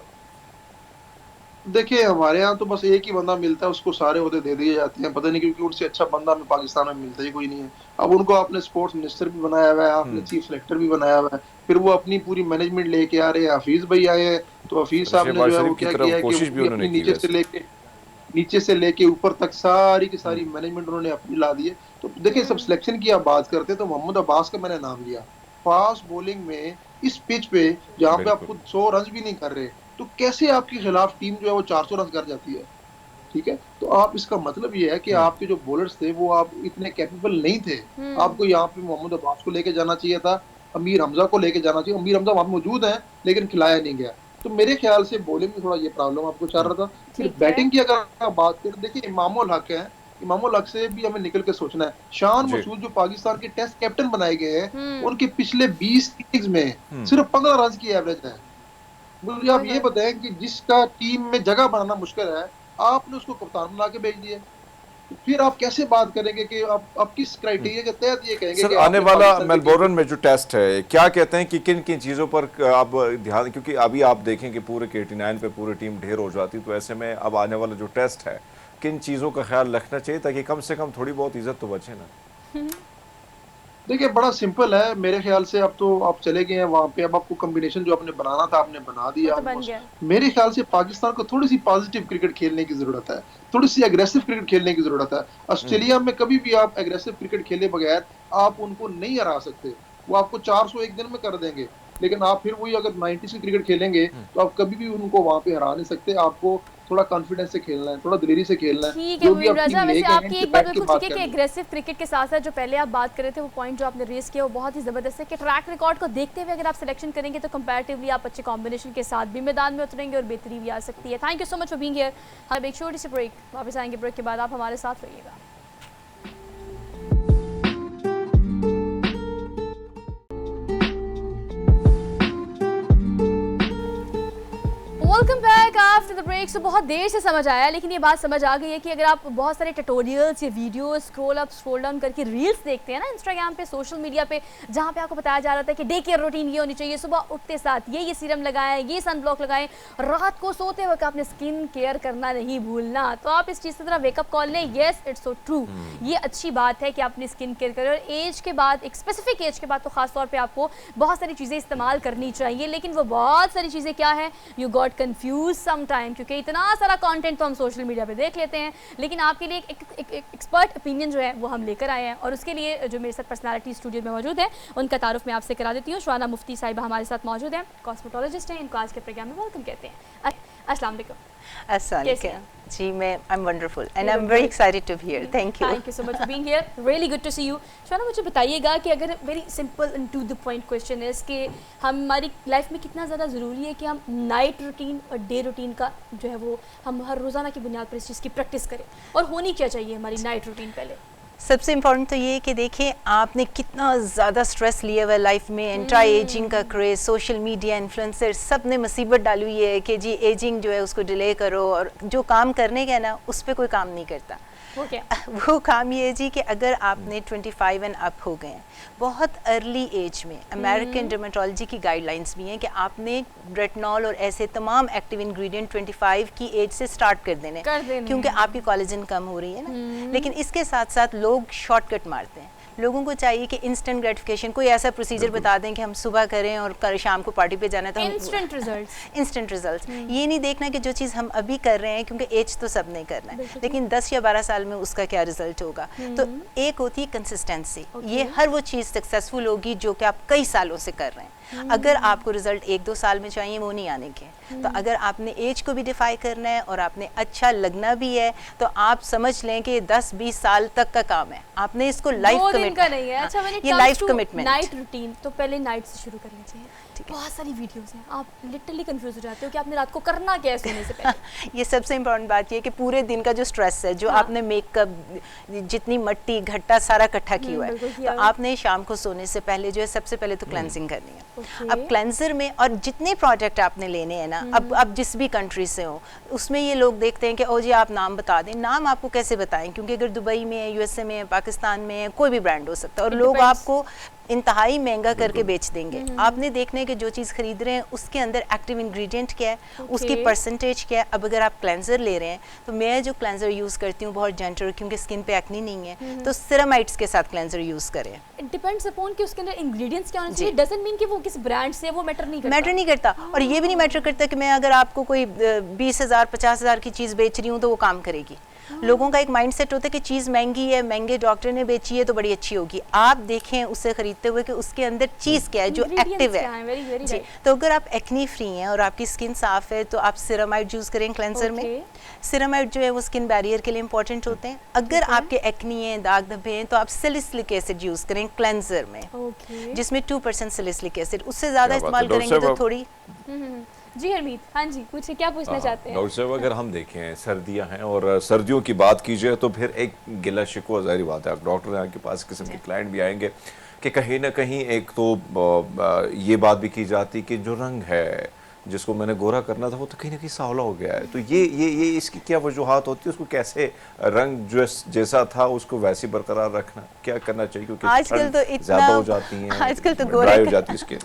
देखिए हमारे यहाँ तो बस एक ही बंदा मिलता है, उसको सारे ओहदे दे दिए जाते हैं, पता नहीं क्योंकि उनसे अच्छा बंदा हमें पाकिस्तान में मिलता ही कोई नहीं है। अब उनको आपने स्पोर्ट्स मिनिस्टर भी बनाया हुआ है, आपने चीफ सेलेक्टर भी बनाया हुआ है, फिर वो अपनी पूरी मैनेजमेंट लेके आ रहे हैं। हफीज भाई आए हैं तो हफीज साहब ने जो है वो क्या किया है कि अपनी नीचे से लेके ऊपर तक सारी की सारी मैनेजमेंट उन्होंने अपनी ला दी है। तो देखिए सब सिलेक्शन की आप बात करते हैं तो मोहम्मद अब्बास का मैंने नाम लिया, फास्ट बॉलिंग में इस पिच पे जहाँ पे आप खुद 100 रन भी नहीं कर रहे, तो कैसे आपके खिलाफ टीम जो है वो 400 रन कर जाती है? ठीक है, तो आप इसका मतलब ये है कि आपके जो बॉलर्स थे वो आप इतने कैपेबल नहीं थे। आपको यहाँ पे मोहम्मद अब्बास को लेके जाना चाहिए था, अमीर हमजा को लेके जाना चाहिए। अमीर हमजा वहां मौजूद है लेकिन खिलाया नहीं गया। तो मेरे ख्याल से बॉलिंग में थोड़ा ये प्रॉब्लम आपको चल रहा था। फिर बैटिंग की अगर आप बात करें, देखिए इमामुल हक है, इमामुल हक से भी हमें निकल के सोचना है। शान मसूद जो पाकिस्तान के टेस्ट कैप्टन बनाए गए हैं, उनके पिछले 20 इनिंग्स में सिर्फ 15 रन की एवरेज है। मुझे आप ये बताएं कि जिसका टीम में जगह बनाना मुश्किल है, आपने उसको कप्तान बना के भेज दिया। फिर आप कैसे बात करेंगे कि आप किस क्राइटेरिया के तहत ये कहेंगे सर कि आने आपने वाला पाकिस्तान के मेलबोर्न में जो टेस्ट है, क्या कहते हैं कि किन किन चीज़ों पर आप ध्यान, क्योंकि अभी आप देखें कि पूरे KT9 पे पूरी टीम ढेर हो जाती, तो ऐसे में अब आने वाला जो टेस्ट है किन चीज़ों का ख्याल रखना चाहिए ताकि कम से कम थोड़ी बहुत इज्जत तो बचे ना? देखिए बड़ा सिंपल है मेरे ख्याल से। अब तो आप चले गए हैं वहां पे, अब आपको कॉम्बिनेशन जो आपने बनाना था आपने बना दिया वो तो बन almost। गया। मेरे ख्याल से पाकिस्तान को थोड़ी सी पॉजिटिव क्रिकेट खेलने की जरूरत है, थोड़ी सी एग्रेसिव क्रिकेट खेलने की जरूरत है। ऑस्ट्रेलिया में कभी भी आप एग्रेसिव क्रिकेट खेले बगैर आप उनको नहीं हरा सकते। वो आपको 400 एक दिन में कर देंगे, लेकिन आप फिर वही अगर 90 की क्रिकेट खेलेंगे तो आप कभी भी उनको वहां पे हरा नहीं सकते। आपको थोड़ा कॉन्फिडेंस से खेलना है, थोड़ा दिलेरी से खेलना है। ठीक है जो भी मुबीन आप रजा, टीम वैसे ले गए आपकी हैं, एक बात बैठ के बिल्कुल बात ठीक है कि करनी है। एग्रेसिव क्रिकेट के साथ साथ जो पहले आप बात कर रहे थे वो पॉइंट जो आपने रेस किया वो बहुत ही ज़बरदस्त है कि ट्रैक रिकॉर्ड को देखते हुए अगर आप सिलेक्शन करेंगे तो कंपैरेटिवली आप अच्छे कॉम्बिनेशन के साथ भी मैदान में उतरेंगे और बेहतरी भी आ सकती है। Thank you so much for being here. हम एक छोटी सी ब्रेक, वापस आएंगे ब्रेक के बाद, आप हमारे साथ रहिएगा। Welcome back after the break. So बहुत देर से समझ आया, लेकिन ये बात समझ आ गई है कि अगर आप बहुत सारे ट्यूटोरियल्स या videos scroll up scroll down करके रील्स देखते हैं ना इंस्टाग्राम पे, सोशल मीडिया पे, जहाँ पे आपको बताया जा रहा था कि डे केयर रूटीन ये होनी चाहिए, सुबह उठते साथ ये सीरम लगाएं, ये सन ब्लॉक लगाएं, रात को सोते वक्त आपने स्किन केयर करना नहीं भूलना, तो आप इस चीज़ की तरह वेकअप कॉल लें। येस, इट्स सो ट्रू, ये अच्छी बात है कि आप अपनी स्किन केयर करें और एज के बाद, एक स्पेसिफिक एज के बाद तो खास तौर पर आपको बहुत सारी चीज़ें इस्तेमाल करनी चाहिए। लेकिन वो बहुत सारी चीज़ें क्या है, यू गॉट कन्फ्यूज टाइम, क्योंकि इतना सारा कंटेंट तो हम सोशल मीडिया पे देख लेते हैं, लेकिन आपके लिए एक एक्सपर्ट ओपिनियन जो है वो हम लेकर आए हैं और उसके लिए जो मेरे साथ पर्सनालिटी स्टूडियो में मौजूद है उनका तारुफ मैं आपसे करा देती हूँ। शुआना मुफ्ती साहिबा हमारे साथ मौजूद हैं, कॉस्मेटोलॉजिस्ट हैं, इनको आज के प्रोग्राम में वेलकम कहते हैं। अस्सलाम वालेकुम। जी मैं I am wonderful and I am very excited to be here. Thank you so much for being here, really good to see you. शुआना मुझे बताइएगा कि अगर very simple and to the point question is कि हमारी life में कितना ज़्यादा ज़रूरी है कि हम नाइट रूटीन और डे रूटीन का जो है वो हम हर रोज़ाना की बुनियाद पर इस चीज़ की प्रैक्टिस करें, और होनी क्या चाहिए हमारी नाइट रूटीन? पहले सबसे इम्पॉर्टेंट तो ये है कि देखिए आपने कितना ज़्यादा स्ट्रेस लिया हुआ है लाइफ में, एंटी एजिंग का क्रेज, सोशल मीडिया इन्फ्लुएंसर सब ने मुसीबत डाली हुई है कि जी एजिंग जो है उसको डिले करो, और जो काम करने का है ना उस पर कोई काम नहीं करता। वो काम ये है जी कि अगर आपने 25 एंड अप हो गए हैं, बहुत अर्ली एज में अमेरिकन डर्मेटोलॉजी की गाइडलाइंस भी हैं कि आपने रेटिनॉल और ऐसे तमाम एक्टिव इंग्रेडिएंट 25 की एज से स्टार्ट कर देने क्योंकि आपकी कोलेजन कम हो रही है ना। लेकिन इसके साथ साथ लोग शॉर्टकट मारते हैं। लोगों को चाहिए कि इंस्टेंट ग्रेटिफिकेशन, कोई ऐसा प्रोसीजर बता दें कि हम सुबह करें और कल शाम को पार्टी पे जाना है तो इंस्टेंट रिजल्ट्स। ये नहीं देखना कि जो चीज़ हम अभी कर रहे हैं, क्योंकि एज तो सब ने करना है, लेकिन 10 या 12 साल में उसका क्या रिजल्ट होगा। तो एक होती है कंसिस्टेंसी, ये हर वो चीज़ सक्सेसफुल होगी जो कि आप कई सालों से कर रहे हैं। अगर आपको रिजल्ट 1-2 साल में चाहिए वो नहीं आने के, तो अगर आपने एज को भी डिफाई करना है और आपने अच्छा लगना भी है तो आप समझ लें कि 10-20 साल तक का काम है, आपने इसको लाइफ कमिटमेंट का नहीं है। अच्छा, ये लाइफ कमिटमेंट। नाइट रूटीन तो पहले नाइट से शुरू करनी चाहिए। बहुत सारी वीडियोस हैं, आप लिटरली कंफ्यूज हो जाते हो कि आपने रात को करना क्या है सोने से पहले। ये सबसे इम्पोर्टेंट बात ये है कि पूरे दिन का जो स्ट्रेस है, जो आपने मेकअप, जितनी मट्टी घट्टा सारा इकट्ठा किया हुआ है, तो आपने शाम को सोने से पहले जो है सबसे पहले तो क्लेंजिंग करनी है। अब क्लेंजर में और जितने प्रोडक्ट आपने लेने हैं ना, अब जिस भी कंट्री से हो उसमें ये लोग देखते हैं कि ओ जी आप नाम बता दें। नाम आपको कैसे बताएं, क्योंकि अगर दुबई में है, यूएसए में है, पाकिस्तान में है, कोई भी ब्रांड हो सकता है और लोग आपको इंतहाई महंगा करके बेच देंगे। आपने देखना है कि जो चीज़ खरीद रहे हैं उसके अंदर एक्टिव इंग्रेडिएंट क्या है, उसकी परसेंटेज क्या है। अब अगर आप क्लेंजर ले रहे हैं तो मैं जो क्लेंजर यूज़ करती हूँ बहुत जेंटल, क्योंकि स्किन पे एक्ने नहीं है, तो सिरामाइड्स के साथ क्लेंजर यूज़ करें। इट डिपेंड्स अपॉन कि उसके अंदर इंग्रेडिएंट्स क्या होने चाहिए। डजंट मीन कि वो किस ब्रांड से, वो मैटर नहीं करता। और ये भी नहीं मैटर करता कि मैं अगर आपको कोई 20,000 50,000 की चीज़ बेच रही हूँ तो वो काम करेगी। लोगों का एक माइंडसेट होता है कि चीज़ महंगी है, महंगे डॉक्टर ने बेची है तो बड़ी अच्छी होगी। आप देखें उसे खरीदते हुए कि उसके अंदर चीज़ क्या है जो एक्टिव है जी। तो अगर आप एक्नी फ्री हैं और आपकी स्किन साफ है तो आप सिरामाइड यूज़ करें क्लेंजर में। सिरामाइड जो है वो स्किन बैरियर के लिए इंपॉर्टेंट होते हैं। अगर आपके एक्नी हैं, दाग धब्बे हैं, तो आप सैलिसिलिक एसिड यूज़ करें क्लेंजर में, जिसमें 2% सैलिसिलिक एसिड। उससे ज़्यादा इस्तेमाल करेंगे तो थोड़ी। जी हरमीत, हाँ जी, पूछिए क्या पूछना चाहते हैं? डॉक्टर साहब, अगर हम देखें सर्दियां हैं और सर्दियों की बात की जाए तो फिर एक गिला शिकवा जाहिर बात है, डॉक्टर यहाँ के पास किस्म के क्लाइंट भी आएंगे कि कहीं ना कहीं एक तो ये बात भी की जाती कि जो रंग है, जिसको मैंने गोरा करना था वो तो कहीं ना कहीं सांवला हो गया है। तो ये इसकी क्या वजूहात होती है, उसको कैसे रंग जो जैसा था उसको वैसे बरकरार रखना, क्या करना चाहिए? क्योंकि आजकल तो इतना ज्यादा हो जाती है, आजकल तो ड्राई हो जाती है इसके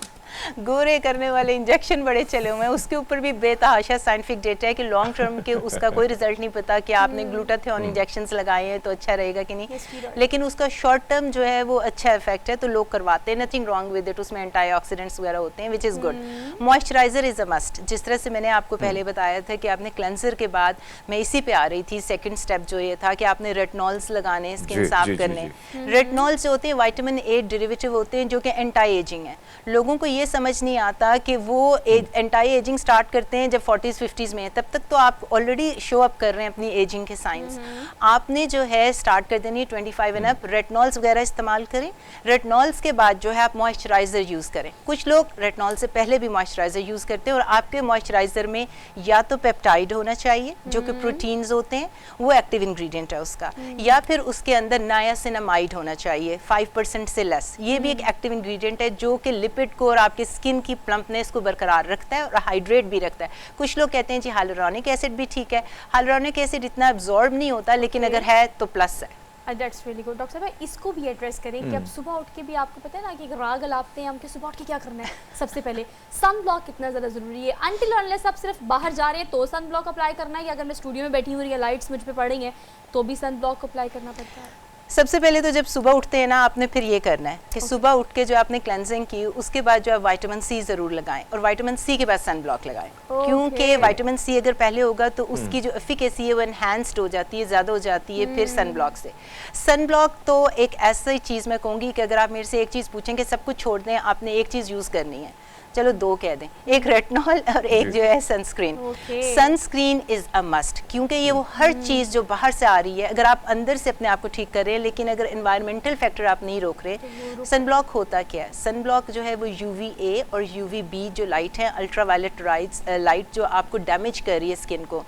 गोरे करने वाले इंजेक्शन बड़े चले हुए हैं, उसके ऊपर भी बेतहाशा साइंटिफिक डेटा है कि लॉन्ग टर्म के उसका कोई रिजल्ट नहीं पता कि आपने ग्लूटाथियोन इंजेक्शंस लगाए हैं तो अच्छा रहेगा कि नहीं, लेकिन उसका शॉर्ट टर्म जो है वो अच्छा इफेक्ट है, तो लोग करवाते हैं, नथिंग रॉन्ग विद इट, उसमें एंटीऑक्सीडेंट्स वगैरह होते हैं, which is good. Moisturiser is a must, जिस तरह से मैंने आपको पहले बताया था कि आपने क्लेंजर के बाद, मैं इसी पे आ रही थी, सेकंड स्टेप जो ये था कि आपने रेटिनॉल्स लगाने, स्किन साफ करने। रेटिनॉल्स जो होते हैं विटामिन ए डेरिवेटिव होते हैं जो कि एंटी एजिंग है। लोगों को ये समझ नहीं आता कि वो एंटी एजिंग स्टार्ट करते हैं जब 40s 50s में है, तब तक तो आप ऑलरेडी शो अप कर रहे हैं अपनी एजिंग के साइंस। आपने जो है स्टार्ट कर देनी 25 एंड अप, रेटिनॉल्स वगैरह इस्तेमाल करें। रेटिनॉल्स के बाद जो है आप मॉइस्चराइजर यूज़ करें। कुछ लोग रेटिनॉल से पहले भी मॉइस्चराइजर यूज़ करते हैं, और आपके मॉइस्चराइजर में या तो पेप्टाइड होना चाहिए जो कि प्रोटीन्स होते हैं, वो एक्टिव इंग्रेडिएंट है उसका, या फिर उसके अंदर नायासिनामाइड होना चाहिए 5% से लेस। ये भी एक एक्टिव इंग्रेडिएंट है जो कि लिपिड को और आपके स्किन की प्लम्पनेस को बरकरार रखता है और हाइड्रेट भी रखता है। कुछ लोग कहते हैं जी हाइलुरोनिक एसिड भी ठीक है, हाइलुरोनिक एसिड इतना एब्जॉर्ब नहीं होता, लेकिन अगर है तो प्लस है। That's really good. डॉक्टर साहब इसको भी एड्रेस करें कि अब सुबह उठ के भी आपको पता है ना कि एक राग लापते हैं हम कि सुबह उठ के क्या करना है। सबसे पहले सन ब्लॉक कितना ज़्यादा ज़रूरी है, अनटिल अनलेस आप सिर्फ बाहर जा रहे हैं तो सन ब्लॉक अप्लाई करना है, या अगर मैं स्टूडियो में बैठी हूँ या लाइट्स मुझ पर पड़ रही हैं तो भी सन ब्लॉक अप्लाई करना पड़ता है? सबसे पहले तो जब सुबह उठते हैं ना, आपने फिर ये करना है कि सुबह उठ के जो आपने क्लेंजिंग की उसके बाद जो है विटामिन सी ज़रूर लगाएं, और विटामिन सी के बाद सन ब्लॉक लगाएं। क्योंकि विटामिन सी अगर पहले होगा तो उसकी जो एफिकेसी है वो एनहांस्ड हो जाती है, ज़्यादा हो जाती है फिर सन ब्लॉक से। सन ब्लॉक तो एक ऐसी चीज़ मैं कहूँगी कि अगर आप मेरे से एक चीज़ पूछें कि सब कुछ छोड़ दें, आपने एक चीज़ यूज़ करनी है, चलो दो कह दें, एक रेटिनॉल और एक जो है sunscreen. Sunscreen is a must, क्योंकि ये वो हर चीज़ जो बाहर से आ रही है, अगर आप अंदर से अपने आप को ठीक कर रहे हैं, लेकिन अगर एनवायरमेंटल फैक्टर आप नहीं रोक रहे। सन ब्लॉक होता क्या है? सन ब्लॉक जो है वो UVA और UVB जो लाइट है, अल्ट्रावायलेट लाइट जो आपको डैमेज कर रही है स्किन को,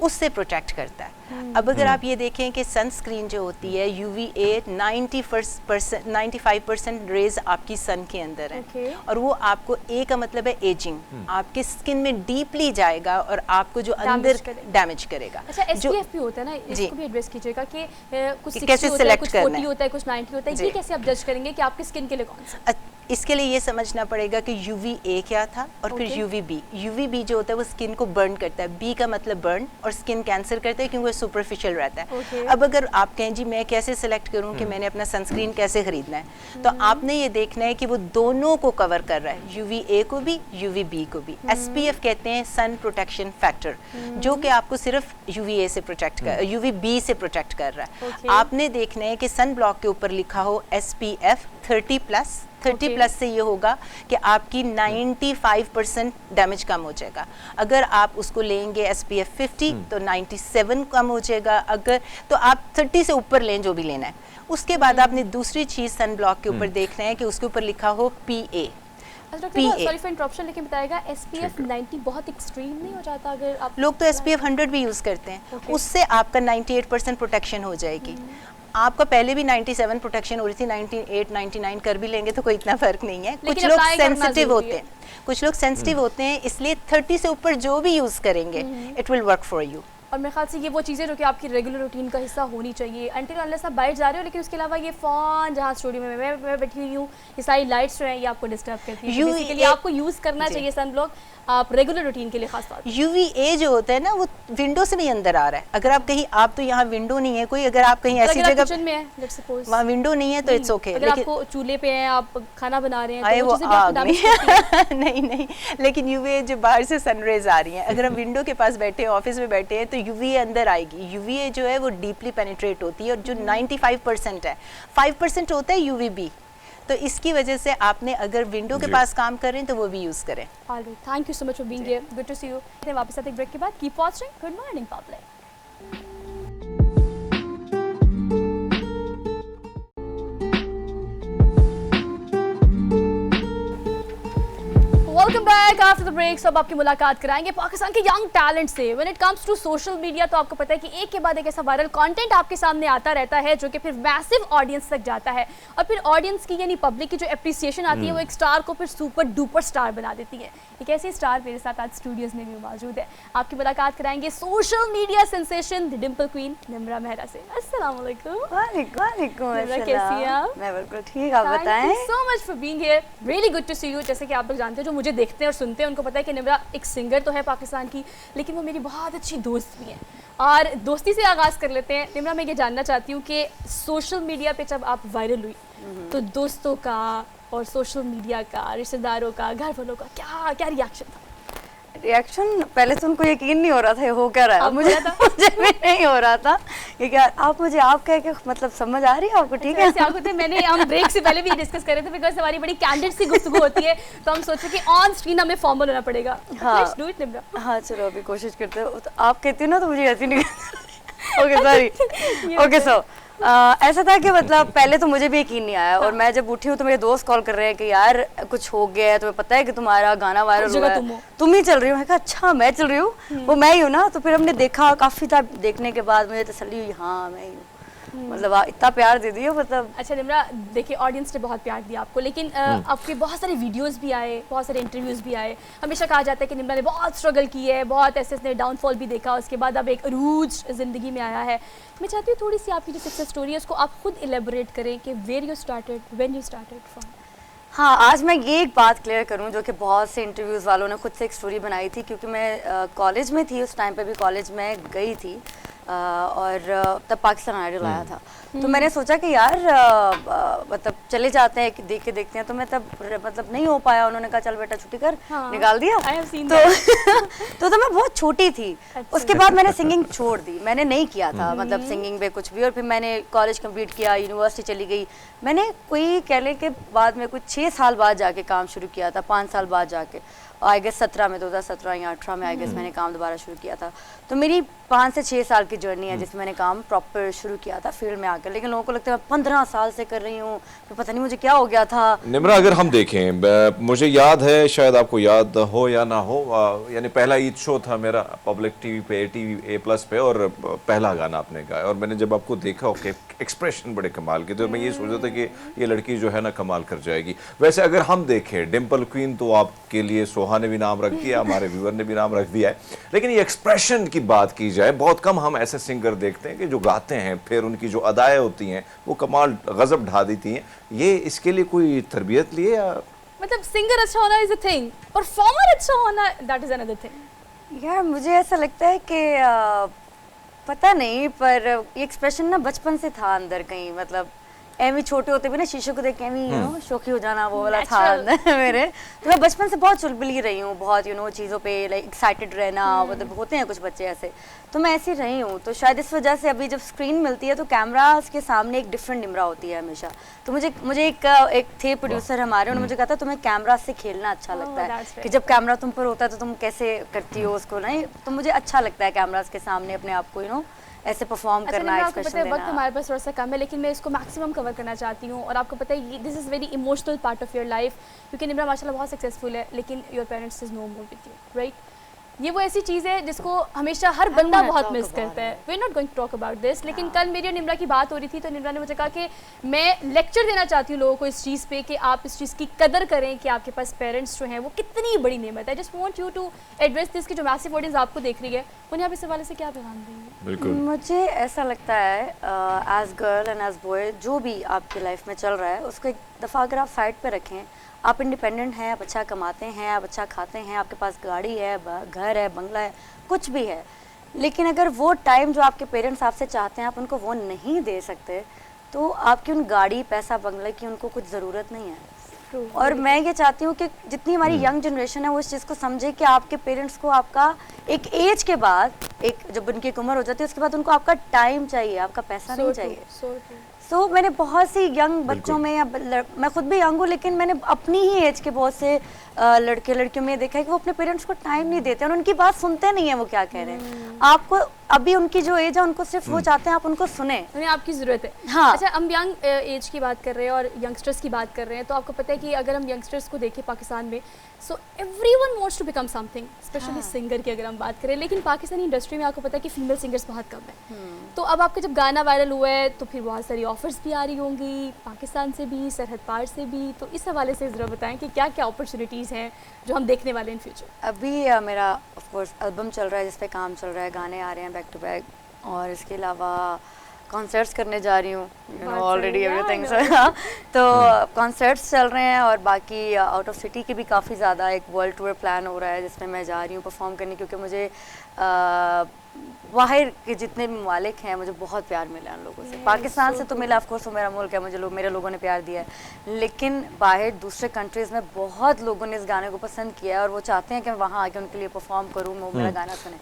उससे प्रोटेक्ट करता है। अब अगर आप ये देखें कि सनस्क्रीन जो होती है UVA 95% रेज आपकी सन के अंदर है, और वो आपको ए का मतलब है एजिंग, आपके स्किन में डीपली जाएगा और आपको जो अंदर डैमेज करेगा। अच्छा, SPF भी होता है ना, इसको भी एड्रेस कीजिएगा कि कुछ 60 कैसे होता है, सिलेक्ट कुछ करना 40 होता है, कुछ 90 होता है, ये कैसे आप जज करेंगे कि आपकी स्किन के लिए कौन सा? इसके लिए ये समझना पड़ेगा कि UVA क्या था और फिर UVB। UVB जो होता है वो स्किन को बर्न करता है, B का मतलब बर्न, और स्किन कैंसर करता है क्योंकि वो सुपरफिशियल रहता है। अब अगर आप कहें जी मैं कैसे सिलेक्ट करूं कि मैंने अपना सनस्क्रीन कैसे खरीदना है, तो आपने ये देखना है कि वो दोनों को कवर कर रहा है, UVA को भी UVB को भी। SPF कहते हैं सन प्रोटेक्शन फैक्टर, जो कि आपको सिर्फ UVA से प्रोटेक्ट कर, UVB से प्रोटेक्ट कर रहा है। आपने देखना है कि सन ब्लॉक के ऊपर लिखा हो SPF 30+। 30+ से ये होगा कि आपकी 95% डैमेज कम हो जाएगा। अगर आप उसको लेंगे SPF 50 तो 97 कम हो जाएगा। अगर तो आप 30 से ऊपर लें जो भी लेना है। उसके बाद आपने दूसरी चीज़ सन ब्लॉक के ऊपर देखना है कि उसके ऊपर लिखा हो PA। सॉरी फॉर इंटरप्शन, लेकिन बताएगा SPF 90 बहुत एक्सट्रीम नहीं हो जाता? अगर आप लोग तो SPF 100 भी यूज़ करते हैं, उससे आपका 98% प्रोटेक्शन हो जाएगी। आपका पहले भी 97 प्रोटेक्शन हो रही थी, 98 99 कर भी लेंगे तो कोई इतना फर्क नहीं है। कुछ लोग सेंसिटिव होते हैं, कुछ लोग सेंसिटिव होते हैं, इसलिए 30 से ऊपर जो भी यूज़ करेंगे it will work for you. और मेरे ख्याल से ये वो चीज़ें जो कि आपकी रेगुलर रूटीन का हिस्सा होनी चाहिए, अनटिल अनलेस आप बाहर जा रहे हो। लेकिन उसके अलावा ये फ़ोन जहाँ स्टूडियो में मैं बैठी हुई हूँ, ये सारी लाइट्स जो हैं ये आपको डिस्टर्ब करती है, बेसिकली आपको यूज़ करना चाहिए सन ब्लॉक आप रेगुलर रूटीन के लिए खास तौर पे। UVA जो होता है ना वो विंडो से भी अंदर आ रहा है। अगर आप कहीं, आप तो यहाँ विंडो नहीं है कोई, अगर आप कहीं ऐसी जगह किचन में है, लेट्स सपोज वहाँ विंडो नहीं है तो इट्स ओके। अगर आपको चूल्हे पे हैं, आप खाना बना रहे हैं, तो वो चीज़ें भी आपको डैमेज करती हैं। नहीं, लेकिन UVA जो बाहर से सनरेज आ रही हैं, अगर हम विंडो के पास बैठे हैं, ऑफिस में बैठे हैं, तो UVA अंदर आएगी। UVA जो है वो डीपली पेनिट्रेट होती है, और जो 95% है, 5% होता है UVB। तो इसकी वजह से आपने अगर विंडो के पास काम करें तो वो भी यूज़ करें। Alright, thank you so much for being here, good to see you. वापस आते हैं ब्रेक के बाद, keep watching good morning public. Welcome back after the break. सब आपकी मुलाकात कराएंगे पाकिस्तान के यंग टैलेंट से। When it comes to social media तो आपको पता है कि एक के बाद एक ऐसा वायरल कंटेंट आपके सामने आता रहता है जो कि फिर मैसिव ऑडियंस तक जाता है और फिर ऑडियंस की यानी पब्लिक की जो एप्रिसिएशन आती है वो एक स्टार को फिर सुपर डुपर स्टार बना देती है। एक ऐसी स्टार मेरे साथ आज स्टूडियोज में भी मौजूद है। आपकी मुलाकात कराएंगे social media sensation the Dimple queen Nimra Mehra से। अस्सलाम वालेकुम। वालेकुम निम्रा, कैसी हैं आप? मैं बिल्कुल ठीक, आप बताएं। So much for being here, really good to see you. जैसे कि आप लोग जानते हैं, जो मुझे देखते हैं और सुनते हैं उनको पता है कि निम्रा एक सिंगर तो है पाकिस्तान की, लेकिन वो मेरी बहुत अच्छी दोस्त भी हैं। और दोस्ती से आगाज़ कर लेते हैं। निम्रा, मैं ये जानना चाहती हूँ कि सोशल मीडिया पे जब आप वायरल हुई तो दोस्तों का और सोशल मीडिया का, रिश्तेदारों का, घर वालों का क्या क्या रिएक्शन था? रिएक्शन पहले तो उनको यकीन नहीं हो रहा था हो क्या रहा है, मुझे भी नहीं हो रहा था कि क्या आप मुझे आप कह के मतलब समझ आ रही है आपको? ठीक है, ऐसे मैंने हम ब्रेक से पहले भी डिस्कस कर रहे थे बिकॉज हमारी बड़ी कैंडिड सी गुफ्तगू होती है तो हम सोचे कि ऑन स्क्रीन हमें फॉर्मल होना पड़ेगा। हाँ, डू इट निम्रा। हाँ चलो अभी कोशिश करते हो। तो आप कहती हो ना तो मुझे ऐसी नहीं ओके सॉरी ओके सो ऐसा था कि मतलब पहले तो मुझे भी यकीन नहीं आया और मैं जब उठी हूँ तो मेरे दोस्त कॉल कर रहे हैं कि यार कुछ हो गया है, तुम्हें पता है कि तुम्हारा गाना वायरल हुआ है, तुम ही चल रही हो। मैं कहा अच्छा मैं चल रही हूँ, वो मैं ही हूँ ना। तो फिर हमने देखा, काफी था देखने के बाद मुझे तसल्ली हुई, हाँ मैं ही हूँ। मतलब इतना प्यार दे दिया मतलब। अच्छा निम्रा, देखिए ऑडियंस ने बहुत प्यार दिया आपको, लेकिन आपके बहुत सारे वीडियोस भी आए, बहुत सारे इंटरव्यूज भी आए। हमेशा कहा जाता है कि निम्रा ने बहुत स्ट्रगल की है, बहुत ऐसे इसने डाउनफॉल भी देखा, उसके बाद अब एक अरूज ज़िंदगी में आया है। मैं चाहती हूँ थोड़ी सी आपकी जो सक्सेस स्टोरी है उसको आप खुद एलेबोरेट करें कि where you started, when you started from. हाँ, आज मैं ये एक बात क्लियर करूँ जो कि बहुत से इंटरव्यूज़ वालों ने खुद से एक स्टोरी बनाई थी, क्योंकि मैं कॉलेज में थी उस टाइम पे भी, कॉलेज में गई थी और तब पाकिस्तान आइडल आया था। तो मैंने सोचा कि यार मतलब चले जाते हैं, देख के देखते हैं। तो मैं तब मतलब नहीं हो पाया, उन्होंने कहा चल बेटा छुट्टी कर, निकाल दिया। तो मैं बहुत छोटी थी। अच्छा। उसके बाद मैंने सिंगिंग छोड़ दी, मैंने नहीं किया था मतलब सिंगिंग पे कुछ भी। और फिर मैंने कॉलेज कंप्लीट किया, यूनिवर्सिटी चली गई। मैंने कोई कह ले के बाद में कुछ 6 साल बाद जाके काम शुरू किया था, 5 साल बाद जाके आई गेस 17 में, 2017 या 18 में आई गेस मैंने काम दोबारा शुरू किया था। तो मेरी 5 से 6 साल की जर्नी है जिसमें मैंने काम प्रॉपर शुरू किया था फील्ड में आकर। लेकिन लोगों को लगता है मैं 15 साल से कर रही हूँ, तो पता नहीं मुझे क्या हो गया था। निम्रा, अगर हम देखें, मुझे याद है, शायद आपको याद हो या ना हो, यानी पहला ईद शो था मेरा पब्लिक टीवी पे, ATV A+ पे, और पहला गाना आपने गाया। और मैंने जब आपको देखा, ओके एक्सप्रेशन बड़े कमाल के, तो मैं ये सोच रहा था कि ये लड़की जो है ना कमाल कर जाएगी। वैसे अगर हम देखें, डिंपल क्वीन तो आपके लिए सोहा ने भी नाम रख दिया, हमारे व्यूअर ने भी नाम रख दिया है, लेकिन ये एक्सप्रेशन की बात की जाए, बहुत कम हम ऐसे सिंगर देखते हैं कि जो गाते हैं फिर उनकी जो अदाएं होती हैं वो कमाल गजब ढा देती हैं। ये इसके लिए कोई तरबियत लिए या मतलब सिंगर अच्छा होना इज अ थिंग, परफॉर्मर अच्छा होना दैट इज अनदर थिंग? यार मुझे ऐसा लगता है कि पता नहीं, पर ये एक्सप्रेशन ना बचपन से था अंदर कहीं। मतलब एवी छोटे होते भी ना शीशे को देख के एवी शौकी हो जाना, वो वाला था अंदर मेरे। तो मैं बचपन से बहुत चुलबुली रही हूँ, बहुत चीज़ों पे लाइक एक्साइटेड रहना, मतलब होते हैं कुछ बच्चे ऐसे, तो मैं ऐसी रही हूँ। तो शायद इस वजह से अभी जब स्क्रीन मिलती है तो कैमरा के सामने एक डिफरेंट निम्रा होती है हमेशा। तो मुझे एक थे प्रोड्यूसर हमारे, उन्होंने मुझे कहा था तुम्हें कैमरा से खेलना अच्छा लगता है, कि जब कैमरा तुम पर होता है तो तुम कैसे करती हो उसको, नहीं तो मुझे अच्छा लगता है कैमरास के सामने अपने आप को ऐसे परफॉर्म करना, एक्सप्रेशन देना। वक्त हमारे पास थोड़ा सा कम है, लेकिन मैं इसको मैक्सिमम कवर करना चाहती हूँ। और आपको पता है this is very emotional part of your life, क्योंकि निम्रा माशाल्लाह बहुत सक्सेसफुल है, लेकिन your parents is no more with you, right? ये वो ऐसी चीज़ है जिसको हमेशा हर बंदा बहुत मिस करता है। We are not going to talk about this, लेकिन कल मेरी और निम्रा की बात हो रही थी तो निम्रा ने मुझे कहा कि मैं लेक्चर देना चाहती हूँ लोगों को इस चीज़ पे कि आप इस चीज़ की कदर करें कि आपके पास पेरेंट्स जो हैं वो कितनी बड़ी नेमत है। Just want you to address this कि जो मैसिव ऑडियंस आपको देख रही है उन्हें आप इस हवाले से क्या पैगाम देंगे? बिल्कुल, मुझे ऐसा लगता है as girl and as boy जो भी आपकी लाइफ में चल रहा है उसको एक दफ़ा अगर आप साइड पे रखें, आप इंडिपेंडेंट हैं, आप अच्छा कमाते हैं, आप अच्छा खाते हैं, आपके पास गाड़ी है, घर है, बंगला है, कुछ भी है, लेकिन अगर वो टाइम जो आपके पेरेंट्स आपसे चाहते हैं आप उनको वो नहीं दे सकते, तो आपकी उन गाड़ी, पैसा, बंगले की उनको कुछ ज़रूरत नहीं है। और मैं ये चाहती हूँ कि जितनी हमारी यंग जनरेशन है वो इस चीज़ को समझे कि आपके पेरेंट्स को आपका एक एज के बाद, एक जब उनकी एक उम्र हो जाती है उसके बाद उनको आपका टाइम चाहिए, आपका पैसा नहीं चाहिए। सो मैंने बहुत सी यंग बच्चों में, मैं खुद भी यंग हूँ, लेकिन मैंने अपनी ही एज के बहुत से लड़के लड़कियों में देखा है कि वो अपने पेरेंट्स को टाइम नहीं देते और उनकी बात सुनते नहीं है वो क्या कह रहे हैं। आपको अभी उनकी जो एज है उनको सिर्फ वो चाहते हैं आप उनको सुने, उन्हें आपकी ज़रूरत है। हाँ। अच्छा, हम यंग एज की बात कर रहे हैं और यंगस्टर्स की बात कर रहे हैं, तो आपको पता है कि अगर हम यंगस्टर्स को देखें पाकिस्तान में, so everyone wants to become something, specially singer की अगर हम बात करें, लेकिन पाकिस्तानी इंडस्ट्री में आपको पता है कि फीमेल सिंगर्स बहुत कम है। तो अब आपका जब गाना वायरल हुआ है तो फिर बहुत सारी ऑफर्स भी आ रही होंगी पाकिस्तान से भी, सरहद पार से भी, तो इस हवाले से ज़रा बताएं कि क्या क्या अपॉर्चुनिटीज़ हैं जो हम देखने वाले हैं इन फ्यूचर। अभी मेरा ऑफ कोर्स एल्बम चल रहा है जिस पे काम चल रहा है, गाने आ रहे हैं बैक टू बैक, और इसके अलावा कॉन्सर्ट्स करने जा रही हूँ, यू नो ऑलरेडी एवरीथिंग। तो कॉन्सर्ट्स चल रहे हैं और बाकी आउट ऑफ सिटी के भी काफ़ी ज़्यादा एक वर्ल्ड टूर प्लान हो रहा है जिसमें मैं जा रही हूँ परफॉर्म करने, क्योंकि मुझे बाहर के जितने भी ममालिक हैं मुझे बहुत प्यार मिला उन लोगों से। पाकिस्तान से तो मिला, ऑफ कोर्स वो मेरा मुल्क है, मुझे मेरे लोगों ने प्यार दिया है, लेकिन बाहर दूसरे कंट्रीज़ में बहुत लोगों ने इस गाने को पसंद किया है और वो चाहते हैं कि मैं वहाँ आके उनके लिए परफॉर्म करूँ, वो मेरा गाना सुने।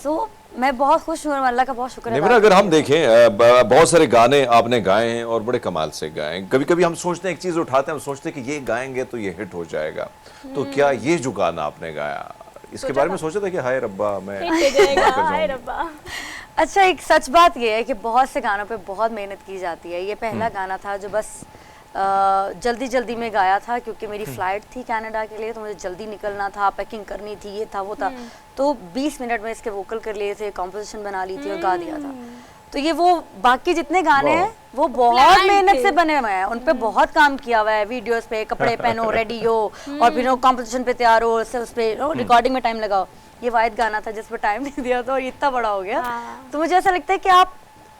सो मैं बहुत खुश हूँ और अल्लाह का बहुत शुक्र है। निम्रा, अगर हम देखें बहुत सारे गाने आपने गाए हैं और बड़े कमाल से गाए हैं। कभी कभी हम सोचते हैं, एक चीज़ उठाते हैं, हम सोचते हैं कि ये गाएंगे तो ये हिट हो जाएगा, तो क्या ये जो गाना आपने गाया इसके बारे में सोचा था कि हाय रब्बा मैं हाय रब्बा? अच्छा, एक सच बात ये है कि बहुत से गानों पे बहुत मेहनत की जाती है। ये पहला गाना था जो बस जल्दी जल्दी में गाया था, क्योंकि मेरी फ़्लाइट थी कनाडा के लिए, तो मुझे जल्दी निकलना था, पैकिंग करनी थी, ये था वो था, तो 20 मिनट में इसके वोकल कर लिए थे, कॉम्पोजिशन बना ली थी और गा दिया था। तो ये वो बाकी जितने गाने हैं वो बहुत मेहनत से बने हुए हैं, उन पे बहुत काम किया हुआ है, वीडियोस पे कपड़े पहनो, रेडी हो, और फिर कॉम्पोजिशन पे तैयार हो, उस पे रिकॉर्डिंग में टाइम लगाओ। ये वाहिद गाना था जिस पर टाइम नहीं दिया था और इतना बड़ा हो गया। तो मुझे ऐसा लगता है कि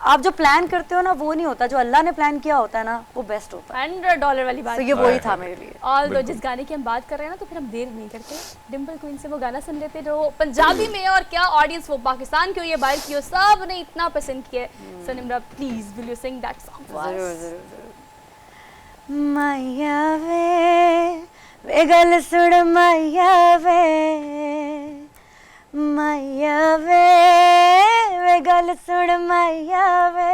आप जो प्लान करते हो ना वो नहीं होता, जो अल्लाह ने प्लान किया होता है ना वो बेस्ट होता है। $100 वाली बात। तो ये वही था मेरे लिए। और जिस गाने की हम बात कर रहे हैं ना, तो फिर हम देर नहीं करते, डिम्पल क्वीन से वो गाना सुन लेते जो पंजाबी में, और क्या ऑडियंस वो पाकिस्तान की हो या बाहर की हो, सब ने इतना पसंद किया है। So Nimra, please will you sing that song for us? जरूर। माया वे गल सुन माया वे गल सुन माया वे,